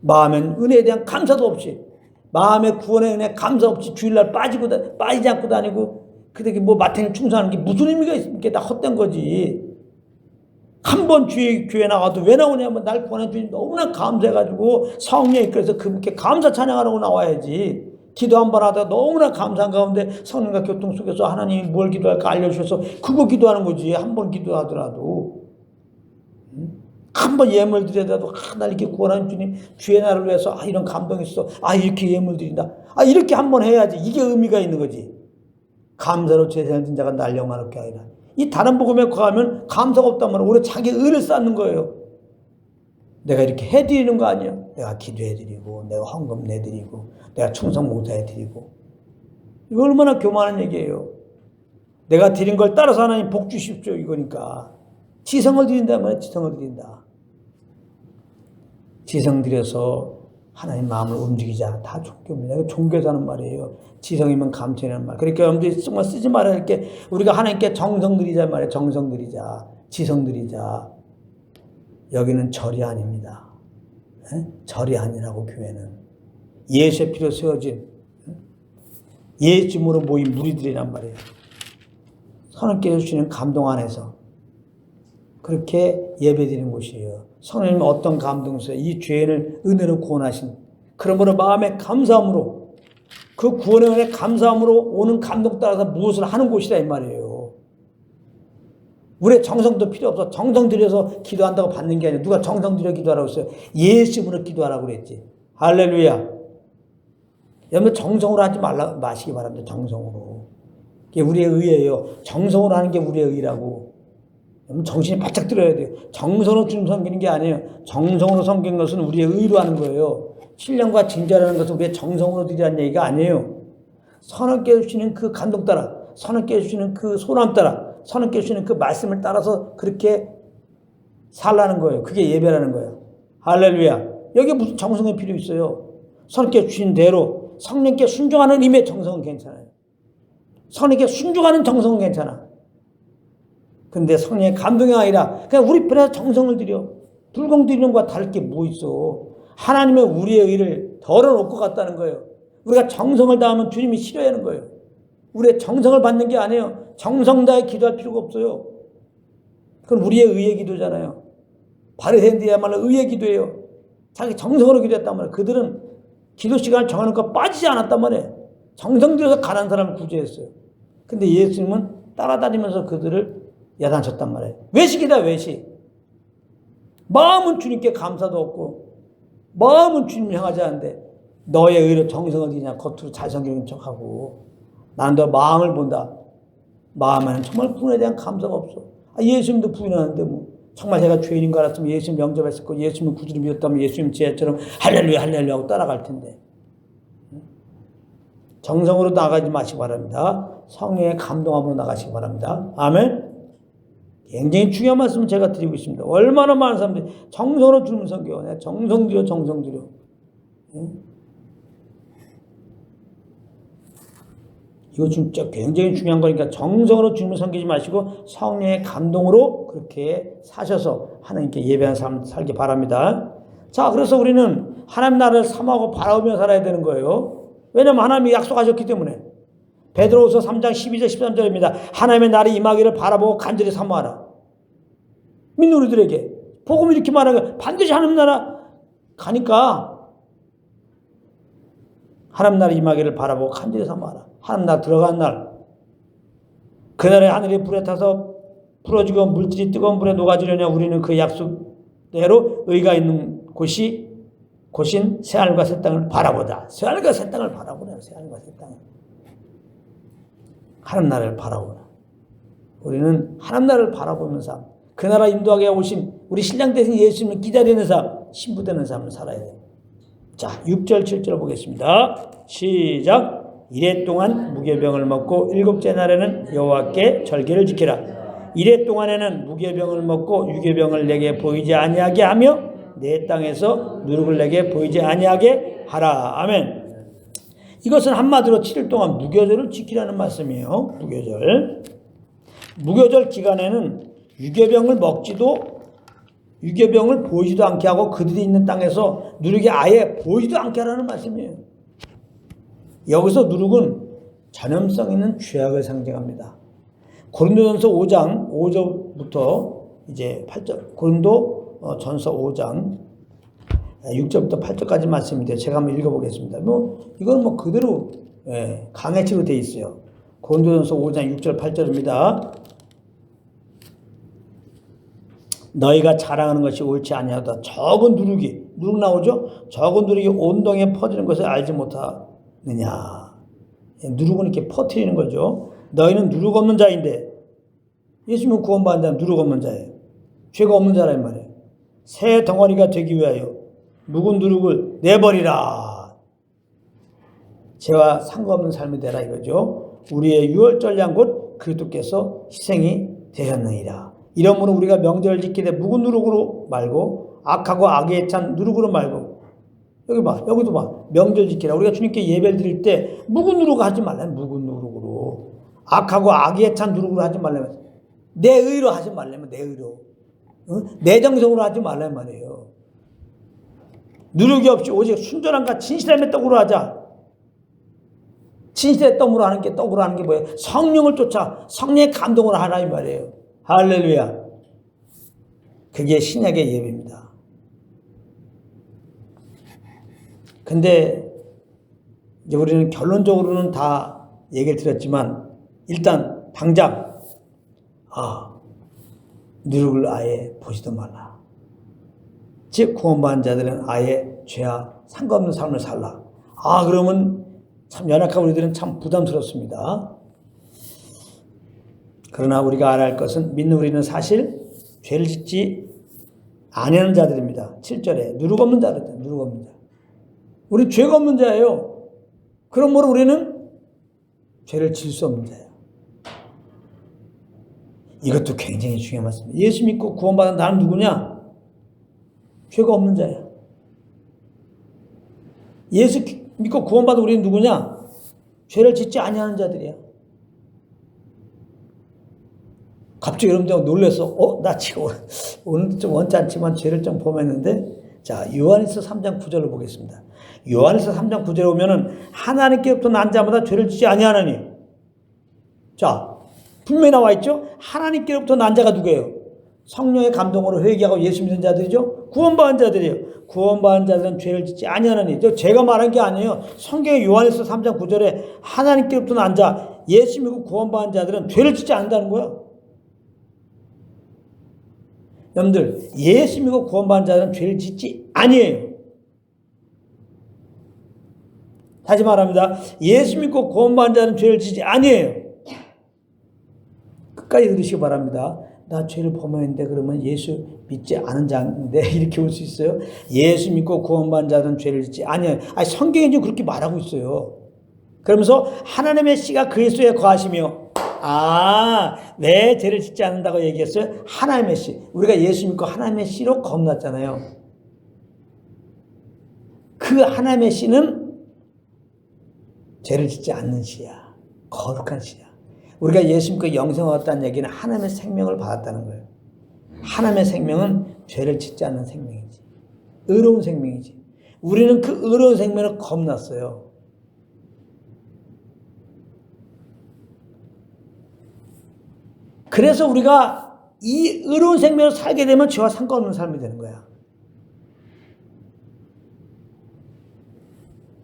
마음엔 은혜에 대한 감사도 없이 마음의 구원의 은혜 감사 없이 주일날 빠지지 않고 다니고 근데 뭐 마탱이 충성하는 게 무슨 의미가 있습니까? 다 헛된 거지. 한 번 교회 나가도 왜 나오냐면 날 구원해 주님 너무나 감사해가지고 성령이 이끌어서 그분께 감사 찬양하라고 나와야지. 기도 한 번 하다가 너무나 감사한 가운데 성령과 교통 속에서 하나님이 뭘 기도할까 알려주셔서 그거 기도하는 거지. 한 번 기도하더라도. 한 번 예물 드려도 날 이렇게 구원하는 주님 주의 나라를 위해서 이런 감동이 있어. 이렇게 예물 드린다. 이렇게 한 번 해야지. 이게 의미가 있는 거지. 감사로 제사를 진 자가 날 영화롭게 하리라. 이 다른 복음에 거하면 감사가 없단 말이야. 오히려 자기 의를 쌓는 거예요. 내가 이렇게 해드리는 거 아니야. 내가 기도해드리고 내가 헌금 내드리고 내가 충성 봉사해드리고 이거 얼마나 교만한 얘기예요. 내가 드린 걸 따라서 하나님 복 주십시오 이거니까. 지성을 드린다 말이야. 지성을 드린다. 지성 드려서 하나님 마음을 움직이자. 다 종교입니다. 이거 종교에서 하는 말이에요. 지성이면 감천이라는 말. 그러니까 여러분들이 정말 쓰지 말아야 할 게 우리가 하나님께 정성 드리자 말이에요. 정성 드리자. 지성들이자 여기는 절이 아닙니다. 절이 아니라고 교회는 예수의 피로 세워진 예수님으로 모인 무리들이란 말이에요. 성령께 주시는 감동 안에서 그렇게 예배드리는 곳이에요. 성령님 어떤 감동에서 이 죄인을 은혜로 구원하신 그러므로 마음의 감사함으로 그 구원의 은혜 감사함으로 오는 감동 따라서 무엇을 하는 곳이라 이 말이에요. 우리의 정성도 필요 없어. 정성 들여서 기도한다고 받는 게 아니라 누가 정성 들여 기도하라고 했어요? 예수님으로 기도하라고 그랬지. 할렐루야. 여러분 정성으로 하지 마시기 바랍니다. 정성으로. 그게 우리의 의예요. 정성으로 하는 게 우리의 의라고. 여러분 정신이 바짝 들어야 돼요. 정성으로 주님 섬기는 게 아니에요. 정성으로 섬기는 것은 우리의 의로 하는 거예요. 신령과 진절하는 것은 우리의 정성으로 드리라는 얘기가 아니에요. 선언께 주시는 그 감동 따라, 선언께 주시는 그 소감 따라, 선언께 주시는 그 말씀을 따라서 그렇게 살라는 거예요. 그게 예배라는 거예요. 할렐루야. 여기 무슨 정성이 필요 있어요? 선언께 주신 대로 성령께 순종하는 힘의 정성은 괜찮아요. 성령께 순종하는 정성은 괜찮아. 근데 성령의 감동이 아니라 그냥 우리 편에서 정성을 들여. 불공 드리는 것과 다를 게 뭐 있어. 하나님의 우리의 의를 덜어놓고 갔다는 거예요. 우리가 정성을 다하면 주님이 싫어하는 거예요. 우리의 정성을 받는 게 아니에요. 정성 다해 기도할 필요가 없어요. 그건 우리의 의의 기도잖아요. 바리새인들이야말로 의의 기도예요. 자기 정성으로 기도했단 말이에요. 그들은 기도 시간을 정하는 거 빠지지 않았단 말이에요. 정성 들여서 가난한 사람을 구제했어요. 근데 예수님은 따라다니면서 그들을 야단쳤단 말이에요. 외식이다 외식. 마음은 주님께 감사도 없고 마음은 주님 향하지 않는데 너의 의로 정성을 드리냐 겉으로 잘생긴 척하고 나는 너 마음을 본다. 마음에는 정말 구원에 대한 감사가 없어. 예수님도 부인하는데 뭐 정말 제가 죄인인 거 알았으면 예수님 영접했을 거 예수님 구주를 믿었다면 예수님 지혜처럼 할렐루야 할렐루야 하고 따라갈 텐데 정성으로 나가지 마시기 바랍니다. 성령의 감동함으로 나가시기 바랍니다. 아멘. 굉장히 중요한 말씀을 제가 드리고 있습니다. 얼마나 많은 사람들이 정성으로 주님을 섬겨. 정성 들여 정성 들여. 이거 진짜 굉장히 중요한 거니까 정성으로 주님을 섬기지 마시고 성령의 감동으로 그렇게 사셔서 하나님께 예배하는 삶 살기 바랍니다. 자, 그래서 우리는 하나님 나라를 사모하고 바라보며 살아야 되는 거예요. 왜냐하면 하나님이 약속하셨기 때문에. 베드로후서 3장 12절 13절입니다. 하나님의 날이 임하기를 바라보고 간절히 사모하라. 믿는 우리들에게 복음을 이렇게 말하는 거예요. 반드시 하나님 나라 가니까 하나님 나라 임하기를 바라보고 간절히 사모하라. 하나님 나라 들어간 날 그날에 하늘이 불에 타서 부러지고 물질이 뜨거운 불에 녹아지려냐 우리는 그 약속대로 의가 있는 곳인 새하늘과 새 땅을 바라보다. 새하늘과 새 땅을 바라보라. 새하늘과 새 땅을. 하나님 나라를 바라보라. 우리는 하나님 나라를 바라보는 삶, 그 나라 인도하게 오신 우리 신랑 대신 예수님을 기다리는 삶, 신부되는 삶을 살아야 돼요. 자, 6절 7절 보겠습니다. 시작. 이래 동안 무교병을 먹고 일곱째 날에는 여호와께 절기를 지키라. 이래 동안에는 무교병을 먹고 유교병을 내게 보이지 아니하게 하며 내 땅에서 누룩을 내게 보이지 아니하게 하라. 아멘. 이것은 한마디로 7일 동안 무교절을 지키라는 말씀이에요. 무교절 기간에는 유교병을 보이지도 않게 하고 그들이 있는 땅에서 누룩이 아예 보이지도 않게 하라는 말씀이에요. 여기서 누룩은 전염성 있는 죄악을 상징합니다. 고린도전서 5장 5절부터 이제 8절, 고린도전서 5장 6절부터 8절까지 말씀인데 제가 한번 읽어보겠습니다. 이건 그대로 강해치로 되어 있어요. 고린도전서 5장 6절 8절입니다. 너희가 자랑하는 것이 옳지 아니하다. 적은 누룩 나오죠? 적은 누룩이 온 동에 퍼지는 것을 알지 못하느냐. 누룩은 이렇게 퍼뜨리는 거죠. 너희는 누룩 없는 자인데 예수님은 구원받은 자는 누룩 없는 자예요. 죄가 없는 자란 말이에요. 새 덩어리가 되기 위하여 묵은 누룩을 내버리라. 죄와 상관없는 삶이 되라 이거죠. 우리의 유월절 양 곧 그리스도께서 희생이 되셨느니라. 이러므로 우리가 명절을 지키되 묵은 누룩으로 말고 악하고 악에 찬 누룩으로 말고 여기도 봐. 명절 지키라. 우리가 주님께 예배를 드릴 때 묵은 누룩 하지 말라. 묵은 누룩으로. 악하고 악에 찬 누룩으로 하지 말라. 내 의로 하지 말라면 내 의로. 내 정성으로 하지 말란 말이에요. 누룩이 없이 오직 순전함과 진실함의 떡으로 하자. 진실의 떡으로 하는 게 뭐예요? 성령을 쫓아 성령의 감동으로 하라 이 말이에요. 할렐루야. 그게 신약의 예배입니다. 근데 이제 우리는 결론적으로는 다 얘기를 드렸지만 일단 당장 누룩을 아예 보지도 말라. 즉 구원받은 자들은 아예 죄와 상관없는 삶을 살라. 그러면 참 연약한 우리들은 참 부담스럽습니다. 그러나 우리가 알아야 할 것은 믿는 우리는 사실 죄를 짓지 아니하는 자들입니다. 7절에 누룩 없는 자들, 누룩 없는 자. 우리 죄가 없는 자예요. 그러므로 우리는 죄를 질 수 없는 자예요. 이것도 굉장히 중요한 말씀입니다. 예수 믿고 구원받은 나는 누구냐? 죄가 없는 자예요. 예수 믿고 구원받은 우리는 누구냐? 죄를 짓지 아니하는 자들이야. 갑자기 여러분들 놀라서 나 지금 오늘 좀 원치 않지만 죄를 좀 범했는데, 자 요한일서 3장 9절을 보겠습니다. 요한일서 3장 9절에 보면은 하나님께로부터 난 자마다 죄를 짓지 아니하나니. 자 분명히 나와 있죠. 하나님께로부터 난 자가 누구예요? 성령의 감동으로 회개하고 예수 믿는 자들이죠. 구원받은 자들이에요. 구원받은 자들은 죄를 짓지 아니하나니. 제가 말한 게 아니에요. 성경의 요한일서 3장 9절에 하나님께로부터 난 자, 예수 믿고 구원받은 자들은 죄를 짓지 않는다는 거예요. 여러분들 예수 믿고 구원받은 자들은 죄를 짓지 아니에요. 다시 말합니다. 예수 믿고 구원받은 자는 죄를 짓지 아니에요. 끝까지 들으시기 바랍니다. 나 죄를 범했는데 그러면 예수 믿지 않은 자인데 이렇게 올 수 있어요? 예수 믿고 구원받은 자는 죄를 짓지 아니에요. 성경이 지금 그렇게 말하고 있어요. 그러면서 하나님의 씨가 그리스도에 거하시며, 왜 죄를 짓지 않는다고 얘기했어요? 하나님의 씨. 우리가 예수 믿고 하나님의 씨로 거듭났잖아요. 그 하나님의 씨는 죄를 짓지 않는 씨야. 거룩한 씨야. 우리가 예수 믿고 영생을 얻었다는 얘기는 하나님의 생명을 받았다는 거예요. 하나님의 생명은 죄를 짓지 않는 생명이지. 의로운 생명이지. 우리는 그 의로운 생명을 겁났어요. 그래서 우리가 이 의로운 생명을 살게 되면 죄와 상관없는 삶이 되는 거야.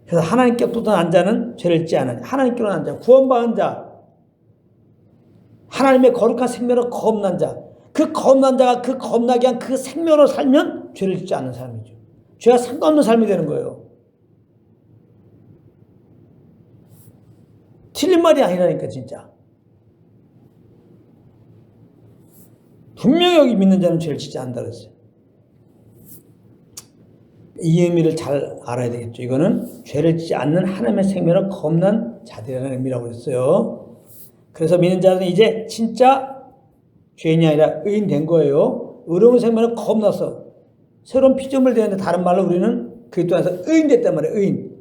그래서 하나님께로부터 난 자는 죄를 짓지 않으니. 하나님께로 난 자, 구원받은 자, 하나님의 거룩한 생명으로 거듭난 자, 그 거듭난 자가 그 거듭나게 한 그 생명으로 살면 죄를 짓지 않는 삶이죠. 죄와 상관없는 삶이 되는 거예요. 틀린 말이 아니라니까 진짜. 분명히 여기 믿는 자는 죄를 짓지 않는다 그랬어요. 이 의미를 잘 알아야 되겠죠. 이거는 죄를 짓지 않는 하나님의 생명으로 거듭난 자들이라는 의미라고 그랬어요. 그래서 믿는 자는 이제 진짜 죄인이 아니라 의인 된 거예요. 의로운 생명을 거듭나서 새로운 피조물 되는데, 다른 말로 우리는 그리스도 안에서 의인 됐단 말이에요. 의인.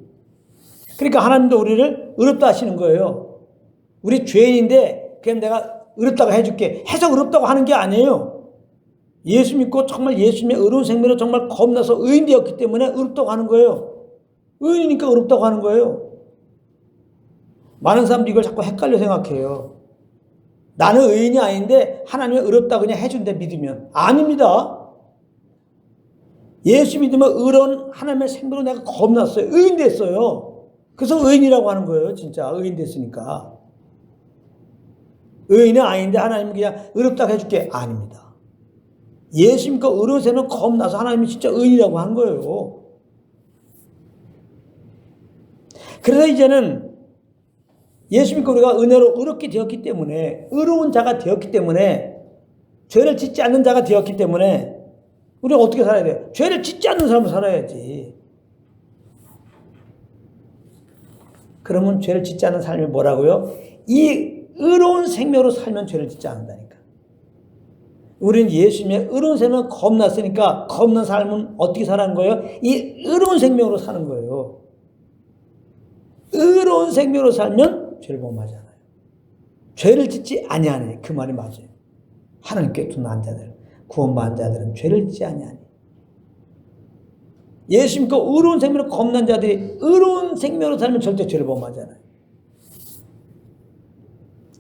그러니까 하나님도 우리를 의롭다 하시는 거예요. 우리 죄인인데 그냥 내가 의롭다고 해줄게 해서 의롭다고 하는 게 아니에요. 예수 믿고 정말 예수님의 의로운 생명으로 정말 겁나서 의인 되었기 때문에 의롭다고 하는 거예요. 의인이니까 의롭다고 하는 거예요. 많은 사람들이 이걸 자꾸 헷갈려 생각해요. 나는 의인이 아닌데 하나님이 의롭다고 그냥 해준대 믿으면. 아닙니다. 예수 믿으면 의로운 하나님의 생명으로 내가 겁났어요. 의인 됐어요. 그래서 의인이라고 하는 거예요. 진짜 의인 됐으니까. 의인은 아닌데 하나님은 그냥 의롭다고 해줄게. 아닙니다. 예수 믿고 의로운 생명으로 겁나서 하나님이 진짜 의인이라고 한 거예요. 그래서 이제는 예수 믿고 우리가 은혜로 의롭게 되었기 때문에, 의로운 자가 되었기 때문에, 죄를 짓지 않는 자가 되었기 때문에 우리가 어떻게 살아야 돼요? 죄를 짓지 않는 삶을 살아야지. 그러면 죄를 짓지 않는 삶이 뭐라고요? 이 의로운 생명으로 살면 죄를 짓지 않는다니까. 우리는 예수님의 의로운 생명을 겁났으니까 겁난 삶은 어떻게 사는 거예요? 이 의로운 생명으로 사는 거예요. 의로운 생명으로 살면 죄를 범하지 않아요. 죄를 짓지 아니하니. 그 말이 맞아요. 하나님께 둔한 자들, 구원받은 자들은 죄를 짓지 아니하니. 예수 믿고 의로운 생명으로 겁난 자들이 의로운 생명으로 살면 절대 죄를 범하잖아요.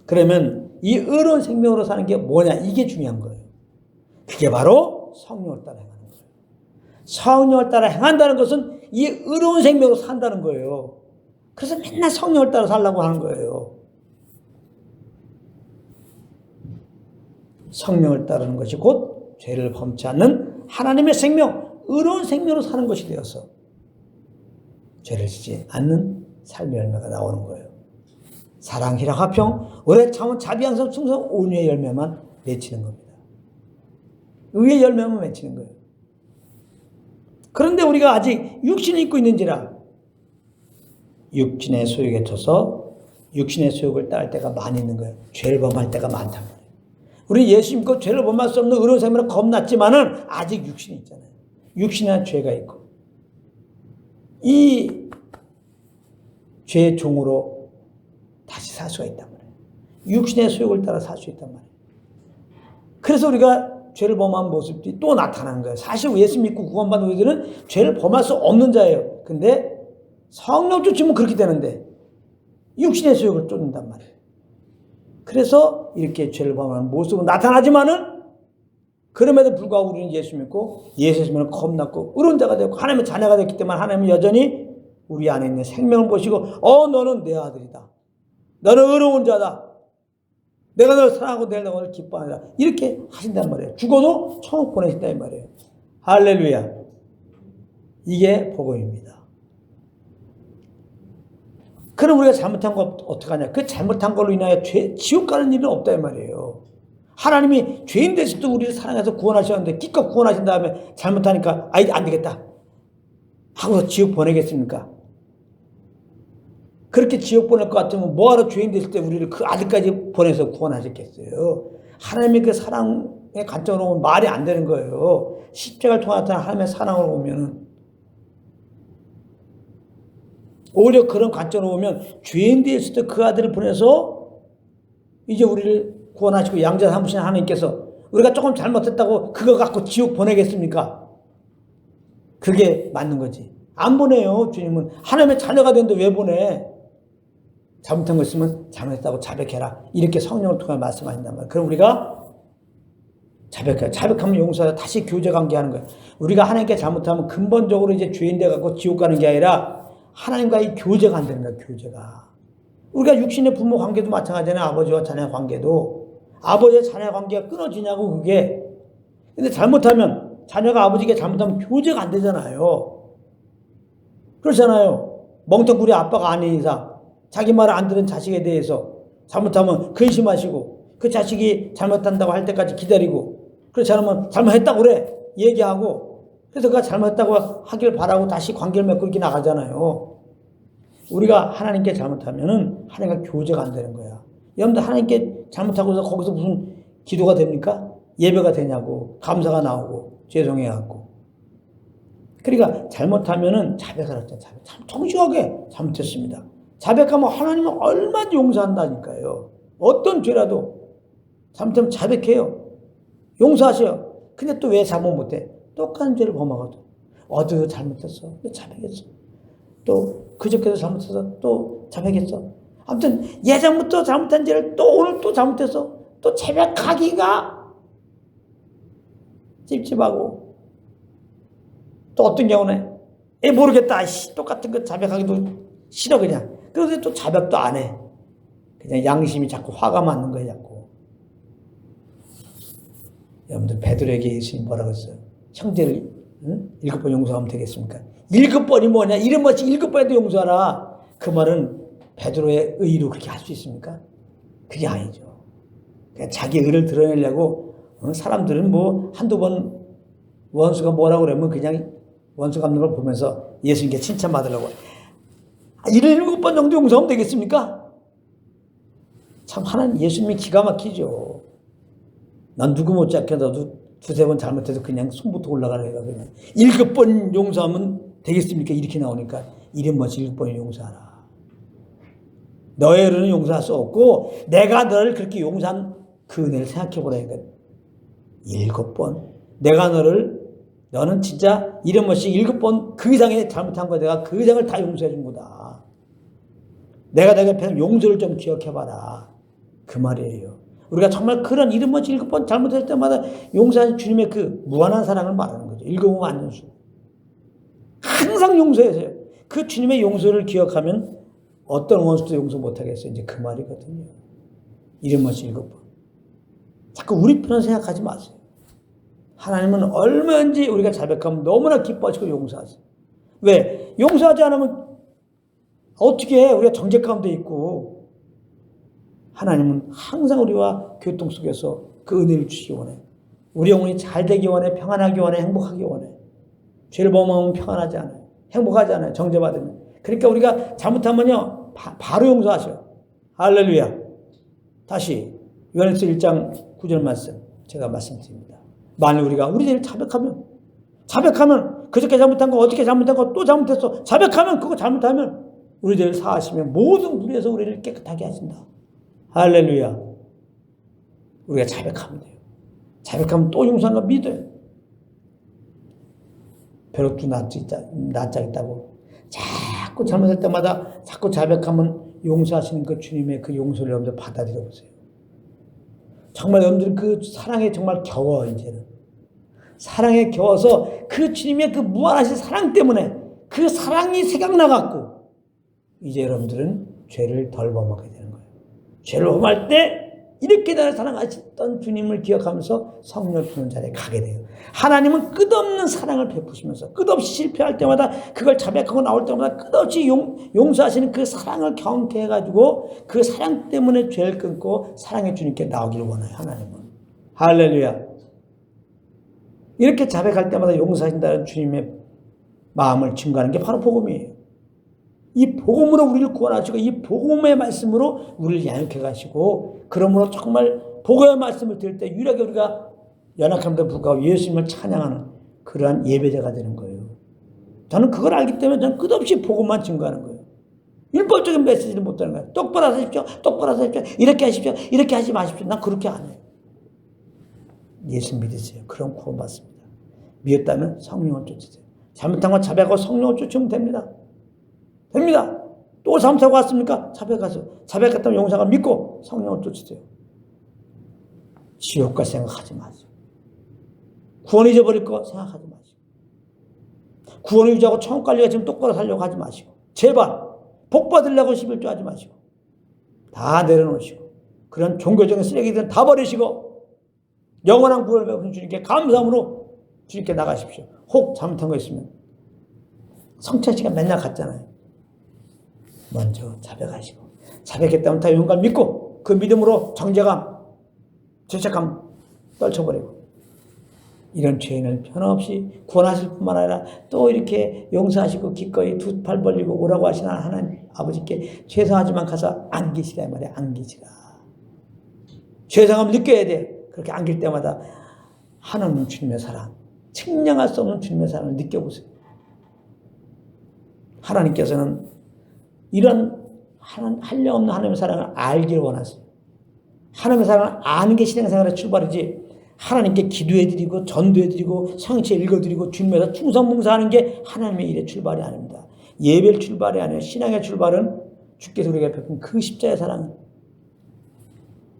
그러면 이 의로운 생명으로 사는 게 뭐냐? 이게 중요한 거예요. 그게 바로 성령을 따라 행하는 거예요. 성령을 따라 행한다는 것은 이 의로운 생명으로 산다는 거예요. 그래서 맨날 성령을 따라 살라고 하는 거예요. 성령을 따르는 것이 곧 죄를 범치 않는 하나님의 생명, 의로운 생명으로 사는 것이 되어서 죄를 지지 않는 삶의 열매가 나오는 거예요. 사랑, 희락, 화평, 오래 참음, 자비, 양선, 충성, 온유의 열매만 맺히는 겁니다. 의의 열매만 맺히는 거예요. 그런데 우리가 아직 육신을 입고 있는지라 육신의 소욕에 져서 육신의 소욕을 따를 때가 많이 있는 거예요. 죄를 범할 때가 많단 말이에요. 우리 예수 믿고 죄를 범할 수 없는 의로운 생명을 겁났지만은 아직 육신이 있잖아요. 육신에 죄가 있고 이 죄의 종으로 다시 살 수가 있단 말이에요. 육신의 소욕을 따라 살 수 있단 말이에요. 그래서 우리가 죄를 범한 모습이 또 나타나는 거예요. 사실 예수 믿고 구원받은 우리들은 죄를 범할 수 없는 자예요. 근데 성령 쫓으면 그렇게 되는데 육신의 소욕을 쫓는단 말이에요. 그래서 이렇게 죄를 범하는 모습은 나타나지만은 그럼에도 불구하고 우리는 예수 믿고 예수 믿으면 겁났고 의로운 자가 되고 하나님의 자녀가 됐기 때문에 하나님은 여전히 우리 안에 있는 생명을 보시고 너는 내 아들이다. 너는 의로운 자다. 내가 너를 사랑하고 내가 너를 기뻐한다. 이렇게 하신단 말이에요. 죽어도 천국 보내신다 이 말이에요. 할렐루야. 이게 복음입니다. 그럼 우리가 잘못한 거 어떻게 하냐? 그 잘못한 걸로 인하여 지옥 가는 일은 없다 이 말이에요. 하나님이 죄인 되실 때 우리를 사랑해서 구원하셨는데 기껏 구원하신 다음에 잘못하니까 안 되겠다 하고서 지옥 보내겠습니까? 그렇게 지옥 보낼 것 같으면 뭐하러 죄인 됐을 때 우리를 그 아들까지 보내서 구원하셨겠어요? 하나님의 그 사랑의 관점으로 보면 말이 안 되는 거예요. 십자가를 통해 나타난 하나님의 사랑으로 보면은 오히려 그런 관점으로 보면 죄인 됐을 때 그 아들을 보내서 이제 우리를 구원하시고 양자 삼으신 하나님께서 우리가 조금 잘못했다고 그거 갖고 지옥 보내겠습니까? 그게 맞는 거지. 안 보내요. 주님은 하나님의 자녀가 되는데 왜 보내? 잘못한 거 있으면 잘못했다고 자백해라. 이렇게 성령을 통해 말씀하신단 말이에요. 그럼 우리가 자백해요. 자백하면 용서하여 다시 교제 관계하는 거예요. 우리가 하나님께 잘못하면 근본적으로 이제 죄인 돼 갖고 지옥 가는 게 아니라 하나님과의 교제가 안 되는 거예요. 교제가. 우리가 육신의 부모 관계도 마찬가지잖아요. 아버지와 자녀 관계도. 아버지와 자녀 관계가 끊어지냐고 그게. 근데 잘못하면 자녀가 아버지에게 잘못하면 교제가 안 되잖아요. 그렇잖아요. 멍텅구리 아빠가 아닌 이상 자기 말을 안 들은 자식에 대해서 잘못하면 근심하시고 그 자식이 잘못한다고 할 때까지 기다리고 그렇지 않으면 잘못했다고 그래 얘기하고 그래서 그가 잘못했다고 하길 바라고 다시 관계를 맺고 이렇게 나가잖아요. 우리가 하나님께 잘못하면은 하나님과 교제가 안 되는 거야. 여러분들 하나님께 잘못하고서 거기서 무슨 기도가 됩니까? 예배가 되냐고 감사가 나오고 죄송해갖고. 그러니까 잘못하면은 자백을 할 때 참 정중하게 잘못했습니다. 자백하면 하나님은 얼마나 용서한다니까요. 어떤 죄라도 잘못하면 자백해요. 용서하셔요. 근데 또 왜 잘못 못해? 똑같은 죄를 범하거든. 어디서 잘못했어? 자백했어. 또 그저께도 잘못해서 또 자백했어. 아무튼 예전부터 잘못한 죄를 또 오늘 또 잘못했어. 또 자백하기가 찝찝하고 또 어떤 경우는 모르겠다. 똑같은 거 자백하기도 싫어 그냥. 그런데 또 자백도 안 해. 그냥 양심이 자꾸 화가 맞는 거예요. 자꾸. 여러분들 베드로에게 예수님이 뭐라고 했어요? 형제를 7번 용서하면 되겠습니까? 7번이 뭐냐? 이런 것이 7번에도 용서하라. 그 말은 베드로의 의로 그렇게 할 수 있습니까? 그게 아니죠. 그러니까 자기 의를 드러내려고 사람들은 뭐 한두 번 원수가 뭐라고 그러면 그냥 원수 갚는 걸 보면서 예수님께 칭찬받으려고 7번 정도 용서하면 되겠습니까? 참 하나님 예수님이 기가 막히죠. 난 누구 못지않게 너도 두세 번 잘못해서 그냥 손부터 올라가는 애가 그냥 7번 용서하면 되겠습니까? 이렇게 나오니까 이런 것이 7번을 용서하라. 너의 의는 용서할 수 없고 내가 너를 그렇게 용서한 그 은혜를 생각해보라니까 7번. 내가 너는 진짜 이런 것이 7번 그 이상의 잘못한 거 내가 그 이상을 다 용서해 준 거다. 내가 내 옆에서 용서를 좀 기억해봐라. 그 말이에요. 우리가 정말 그런 이런 것이 7번 잘못했을 때마다 용서하신 주님의 그 무한한 사랑을 말하는 거죠. 7번 안녕수. 항상 용서해서요. 그 주님의 용서를 기억하면 어떤 원수도 용서 못하겠어요. 이제 그 말이거든요. 이런 것이 7번. 자꾸 우리 편을 생각하지 마세요. 하나님은 얼마든지 우리가 자백하면 너무나 기뻐하시고 용서하세요. 왜? 용서하지 않으면 어떻게 해? 우리가 정죄 가운데 있고. 하나님은 항상 우리와 교통 속에서 그 은혜를 주시기 원해. 우리 영혼이 잘 되기 원해. 평안하기 원해. 행복하기 원해. 죄를 범하면 평안하지 않아요. 행복하지 않아요. 정죄받으면. 그러니까 우리가 잘못하면요. 바로 용서하셔. 할렐루야. 다시 요한일서 1장 9절 말씀 제가 말씀드립니다. 만일 우리가 우리들을 자백하면 그저께 잘못한 거 어떻게 잘못한 거 또 잘못했어. 자백하면 그거 잘못하면 우리들을 사하시면 모든 불에서 우리를 깨끗하게 하신다. 할렐루야. 우리가 자백하면 돼요. 자백하면 또 용서한 거 믿어요. 벼룩도 낯짝 있다고 자꾸 잘못할 때마다 자꾸 자백하면 용서하시는 그 주님의 그 용서를 여러분들 받아들여 보세요. 정말 여러분들 그 사랑에 정말 겨워. 이제는 사랑에 겨워서 그 주님의 그 무한하신 사랑 때문에 그 사랑이 생각나갖고 이제 여러분들은 죄를 덜 범하게 되는 거예요. 죄를 범할 때 이렇게 나를 사랑하셨던 주님을 기억하면서 성령 주는 자리에 가게 돼요. 하나님은 끝없는 사랑을 베푸시면서 끝없이 실패할 때마다 그걸 자백하고 나올 때마다 끝없이 용서하시는 그 사랑을 경계해가지고 그 사랑 때문에 죄를 끊고 사랑의 주님께 나오기를 원해요. 하나님은. 할렐루야. 이렇게 자백할 때마다 용서하신다는 주님의 마음을 증거하는 게 바로 복음이에요. 이 복음으로 우리를 구원하시고 이 복음의 말씀으로 우리를 양육해 가시고 그러므로 정말 복음의 말씀을 들을 때 유일하게 우리가 연약함에도 불구하고 예수님을 찬양하는 그러한 예배자가 되는 거예요. 저는 그걸 알기 때문에 저는 끝없이 복음만 증거하는 거예요. 율법적인 메시지를 못하는 거예요. 똑바로 하십시오. 똑바로 하십시오. 이렇게 하십시오. 이렇게 하지 마십시오. 난 그렇게 안 해요. 예수 믿으세요. 그럼 구원받습니다. 믿었다면 성령을 쫓으세요. 잘못한 건 자백하고 성령을 쫓으면 됩니다. 됩니다. 또 잘못하고 왔습니까? 자백하세요. 자백했다면 용서가 믿고 성령을 쫓으세요. 지옥과 생각하지 마세요. 구원 잊어버릴 거 생각하지 마시고 구원을 유지하고 천국 관리가 지금 똑바로 살려고 하지 마시고 제발 복 받으려고 11조 하지 마시고 다 내려놓으시고 그런 종교적인 쓰레기들은 다 버리시고 영원한 구원을 베푸신 주님께 감사함으로 주님께 나가십시오. 혹 잘못한 거 있으면 성찬 시간 맨날 갔잖아요. 먼저 자백하시고 자백했다면 다 용감 믿고 그 믿음으로 정죄감 죄책감 떨쳐버리고 이런 죄인을 변함없이 구원하실 뿐만 아니라 또 이렇게 용서하시고 기꺼이 두 팔 벌리고 오라고 하시는 하나님 아버지께 죄송하지만 가서 안기시라 말이야. 안기시라. 죄송함을 느껴야 돼. 그렇게 안길 때마다 하나님 주님의 사랑 측량할 수 없는 주님의 사랑을 느껴보세요. 하나님께서는 이런 한량없는 하나님의 사랑을 알기를 원하세요. 하나님의 사랑을 아는 게 신앙생활의 출발이지 하나님께 기도해드리고 전도해드리고 성체 읽어드리고 주님에서 충성봉사하는 게 하나님의 일의 출발이 아닙니다. 예배의 출발이 아니에요. 신앙의 출발은 주께서 우리에게 베푼 그 십자의 사랑.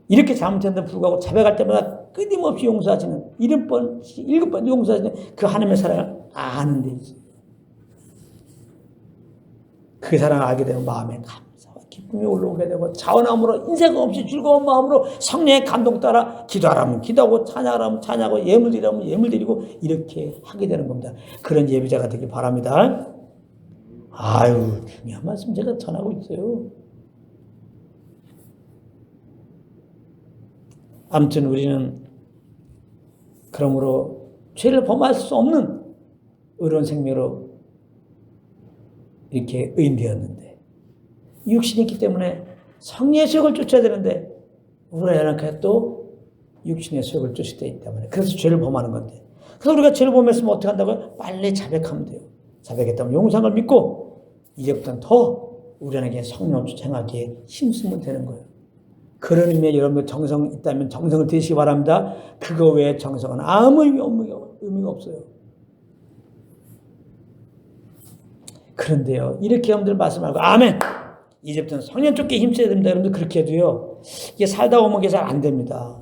이렇게 잘못했는데 불구하고 자백할 때마다 끊임없이 용서하시는 7번 용서하시는 그 하나님의 사랑을 아는 데 있어요. 그 사랑을 알게 되면 마음에 감사와 기쁨이 올라오게 되고 자원함으로 인생 없이 즐거운 마음으로 성령의 감동 따라 기도하라면 기도하고 찬양하라면 찬양하고 예물드리라면 예물드리고 이렇게 하게 되는 겁니다. 그런 예배자가 되길 바랍니다. 아유 중요한 말씀 제가 전하고 있어요. 아무튼 우리는 그러므로 죄를 범할 수 없는 의로운 생명으로 이렇게 의인되었는데 육신이 있기 때문에 성령의 소욕을 쫓아야 되는데 우리가 연약하게 또 육신의 소욕을 쫓을 때 있단 말이에요. 그래서 죄를 범하는 건데 그래서 우리가 죄를 범했으면 어떻게 한다고요? 빨리 자백하면 돼요. 자백했다면 용서를 믿고 이제부터는 더 우리에게 성령을 행하기에 힘쓰면 되는 거예요. 그런 의미에 여러분들 정성 있다면 정성을 드시기 바랍니다. 그거 외에 정성은 아무 의미가 없어요. 그런데요, 이렇게 여러분들 말씀하고 아멘! 이제부터는 성령 쫓게 힘써야 됩니다. 여러분들 그렇게 해도요, 이게 살다 보면 이게 잘 안 됩니다.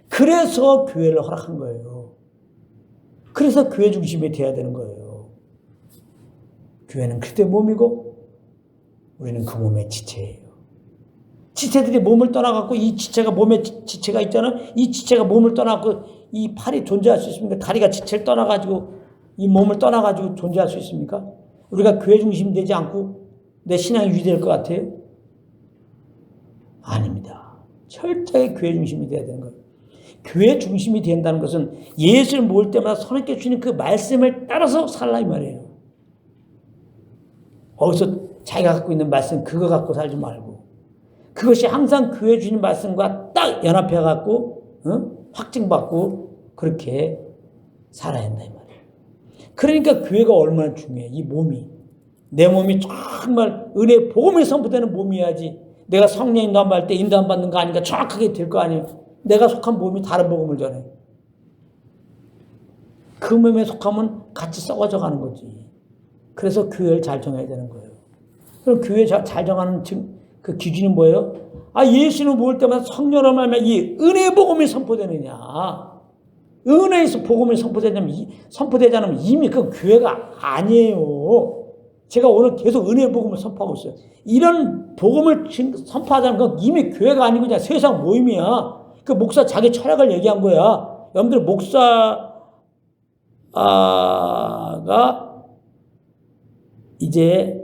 그래서 교회를 허락한 거예요. 그래서 교회 중심이 돼야 되는 거예요. 교회는 그때 몸이고 우리는 그 몸의 지체예요. 지체들이 몸을 떠나갖고 이 지체가 몸에 지체가 있잖아요. 이 지체가 몸을 떠나갖고 이 팔이 존재할 수 있습니까? 다리가 지체를 떠나가지고 이 몸을 떠나가지고 존재할 수 있습니까? 우리가 교회 중심이 되지 않고 내 신앙이 유지될 것 같아요? 아닙니다. 철저히 교회 중심이 돼야 되는 거예요. 교회 중심이 된다는 것은 예수를 모을 때마다 선하게 주는 그 말씀을 따라서 살라 이 말이에요. 어디서 자기가 갖고 있는 말씀 그거 갖고 살지 말고 그것이 항상 교회 주신 말씀과 딱 연합해갖고 확증받고 그렇게 살아야 한다 이 말이에요. 그러니까 교회가 얼마나 중요해. 이 몸이 내 몸이 정말 은혜 복음이 선포되는 몸이어야지 내가 성령 인도할 때 인도함 받는 거 아닌가 정확하게 될 거 아니에요. 내가 속한 몸이 다른 복음을 전해. 그 몸에 속하면 같이 썩어져 가는 거지. 그래서 교회를 잘 정해야 되는 거예요. 그럼 교회 잘 정하는 그 기준이 뭐예요? 예수를 모을 때마다 성령으로 말하면 이 은혜 복음이 선포되느냐. 은혜에서 복음이 선포되지 않으면 이미 그 교회가 아니에요. 제가 오늘 계속 은혜 복음을 선포하고 있어요. 이런 복음을 선포하자는 건 이미 교회가 아니고 그냥 세상 모임이야. 그 목사 자기 철학을 얘기한 거야. 여러분들 목사가 이제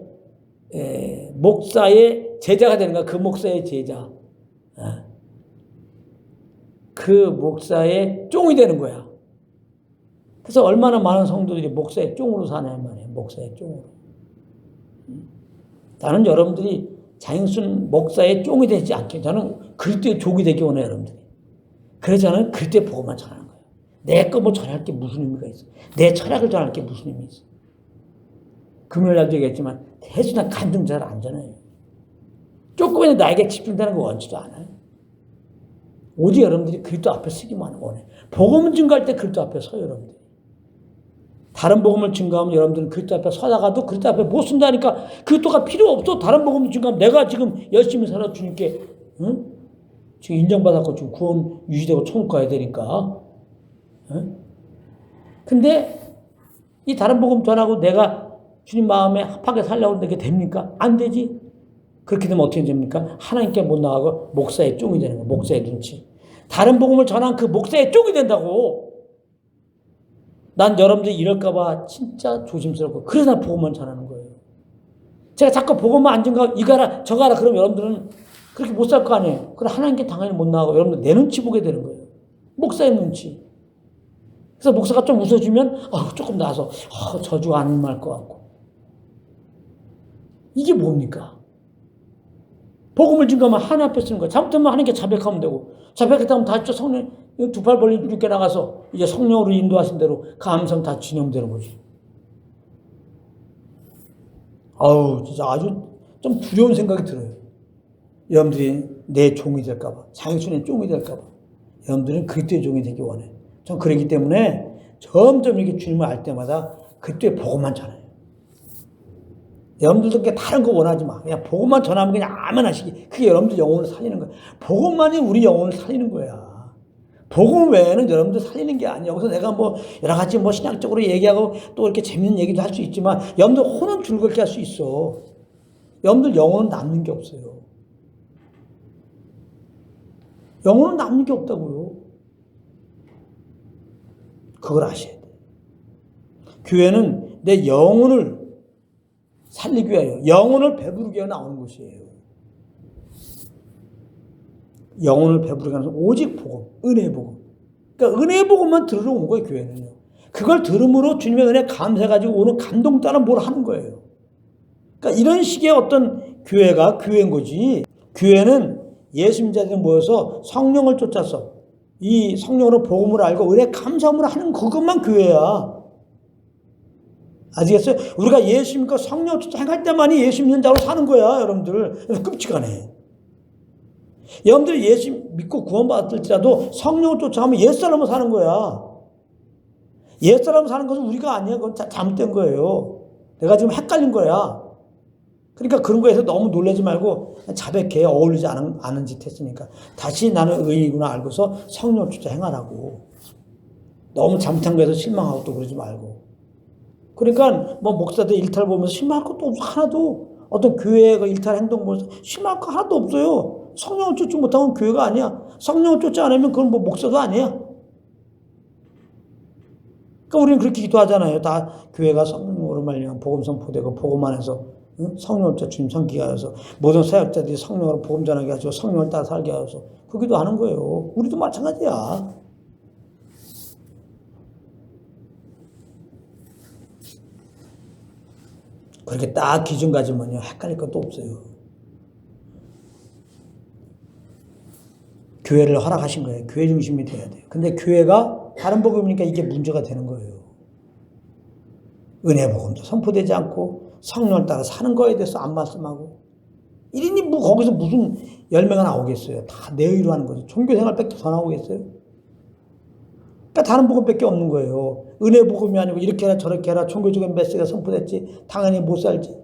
목사의 제자가 되는 거야. 그 목사의 제자. 그 목사의 쫑이 되는 거야. 그래서 얼마나 많은 성도들이 목사의 쫑으로 사냐는 말이에요. 목사의 쫑으로. 나는 여러분들이 장인순 목사의 쫑이 되지 않게 저는 그리스도의 족이 되기 원해요. 여러분들이. 그래서 저는 그리스도의 복음만 전하는 거예요. 내 거 뭐 전할 게 무슨 의미가 있어. 내 철학을 전할 게 무슨 의미 있어. 금요일날도 얘기했지만 대수나 간증 잘 안 전해요. 조금이라도 나에게 집중되는 거 원치도 않아요. 오직 여러분들이 그리스도 앞에 서기만 원해. 복음을 증거할 때 그리스도 앞에 서요. 여러분들. 다른 복음을 증거하면 여러분들은 그리스도 앞에 서다가도 그리스도 앞에 못 쓴다니까 그리스도가 필요 없어. 다른 복음을 증거하면 내가 지금 열심히 살아 주님께 지금 인정받았고 지금 구원 유지되고 천국 가야 되니까. 근데 이 다른 복음 전하고 내가 주님 마음에 합하게 살려고 하는데 그게 됩니까? 안 되지. 그렇게 되면 어떻게 됩니까? 하나님께 못 나가고 목사의 쫑이 되는 거야. 목사의 눈치. 다른 복음을 전한 그 목사의 쫑이 된다고. 난 여러분들이 이럴까 봐 진짜 조심스럽고 그래서 복음만 전하는 거예요. 제가 자꾸 복음만 안 전가고 이거 하라 저거 하라 그러면 여러분들은 그렇게 못 살 거 아니에요. 그럼 하나님께 당연히 못 나가고 여러분들 내 눈치 보게 되는 거예요. 목사의 눈치. 그래서 목사가 좀 웃어주면 조금 나서 저주 안 말 것 같고. 이게 뭡니까? 복음을 증거하면 하나님 앞에 쓰는 거야. 잘못하면 하나님께 자백하면 되고 자백했다면 다시 성령 두 팔 벌린 주님께 나가서 이제 성령으로 인도하신 대로 감성 다 진영되는 거지. 진짜 아주 좀 두려운 생각이 들어요. 여러분들이 내 종이 될까봐, 장수의 종이 될까봐. 여러분들은 그리스도의 종이 되기 원해. 전 그러기 때문에 점점 이렇게 주님을 알 때마다 그리스도의 복음만 전해요. 여러분들도 그렇게 다른 거 원하지 마. 그냥 복음만 전하면 그냥 아멘 하시기. 그게 여러분들 영혼을 살리는 거야. 복음만이 우리 영혼을 살리는 거야. 복음 외에는 여러분들 살리는 게 아니야. 그래서 내가 뭐 여러 가지 뭐 신학적으로 얘기하고 또 이렇게 재밌는 얘기도 할 수 있지만 여러분들 혼은 즐겁게 할 수 있어. 여러분들 영혼은 남는 게 없어요. 영혼은 남는 게 없다고요. 그걸 아셔야 돼. 교회는 내 영혼을 살리기 위하여 영혼을 배부르기 위해 나오는 곳이에요. 영혼을 배부르게 하는 것은 오직 복음, 은혜 복음. 그러니까 은혜 복음만 들으러 온 거예요, 교회는요. 그걸 들음으로 주님의 은혜 감사해가지고 오늘 감동 따라 뭘 하는 거예요. 그러니까 이런 식의 어떤 교회가 교회인 거지. 교회는 예수 믿자들이 모여서 성령을 쫓아서 이 성령으로 복음을 알고 은혜 감사함을 하는 그것만 교회야. 아시겠어요? 우리가 예수 믿고 성령 쫓아 행할 때만이 예수 믿는 자로 사는 거야, 여러분들. 그래서 끔찍하네. 여러분들이 예수 믿고 구원받을지라도 성령을 쫓아가면 옛사람으로 사는 거야. 옛사람으로 사는 것은 우리가 아니야. 그건 잘못된 거예요. 내가 지금 헷갈린 거야. 그러니까 그런 거에서 너무 놀라지 말고 자백해. 어울리지 않은 짓 했으니까. 다시 나는 의인이구나 알고서 성령을 쫓아 행하라고. 너무 잘못한 거에서 실망하고 또 그러지 말고. 그러니까 뭐 목사들 일탈 보면서 실망할 것도 없어. 하나도. 어떤 교회가 일탈 행동 보면서 실망할 거 하나도 없어요. 성령을 쫓지 못하면 교회가 아니야. 성령을 쫓지 않으면 그건 뭐 목사도 아니야. 그러니까 우리는 그렇게 기도하잖아요. 다 교회가 성령으로 말미암아 복음 선포되고 복음 안에서 성령을 쫓아 주님 섬기게 하여서 모든 사역자들이 성령으로 복음 전하게 하시고 성령을 따라 살게 하여서 그 기도하는 거예요. 우리도 마찬가지야. 그렇게 딱 기준 가지면요 헷갈릴 것도 없어요. 교회를 허락하신 거예요. 교회 중심이 돼야 돼요. 근데 교회가 다른 복음이니까 이게 문제가 되는 거예요. 은혜 복음도 선포되지 않고 성령을 따라 사는 거에 대해서 안 말씀하고 이러니 뭐 거기서 무슨 열매가 나오겠어요. 다 내 의로 하는 거죠. 종교생활밖에 더 나오겠어요. 그러니까 다른 복음밖에 없는 거예요. 은혜 복음이 아니고 이렇게 해라 저렇게 해라 종교적인 메시지가 선포됐지 당연히 못 살지.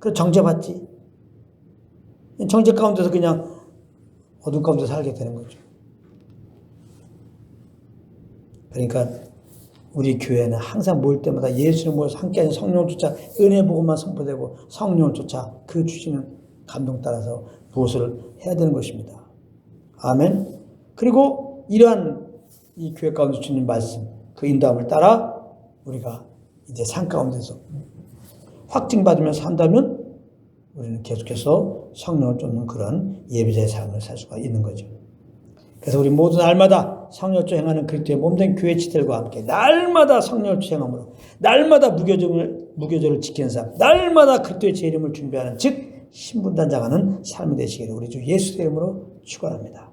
그래서 정죄받지. 정죄 가운데서 그냥 어둠 가운데 살게 되는 거죠. 그러니까 우리 교회는 항상 모일 때마다 예수를 모여서 함께하는 성령을 쫓아 은혜 복음만 선포되고 성령을 쫓아 그 주시는 감동 따라서 무엇을 해야 되는 것입니다. 아멘. 그리고 이러한 이 교회 가운데 주님 말씀 그 인도함을 따라 우리가 이제 삶 가운데서 확증받으면서 산다면 우리는 계속해서 성령을 쫓는 그런 예배자의 삶을 살 수가 있는 거죠. 그래서 우리 모두 날마다 성령을 쫓아 행하는 그리스도의 몸된 교회 지들과 함께 날마다 성령을 쫓아 행함으로 날마다 무교절을 지키는 삶, 날마다 그리스도의 제 이름을 준비하는 즉 신분단장하는 삶이 되시기를 우리 주 예수의 이름으로 축원합니다.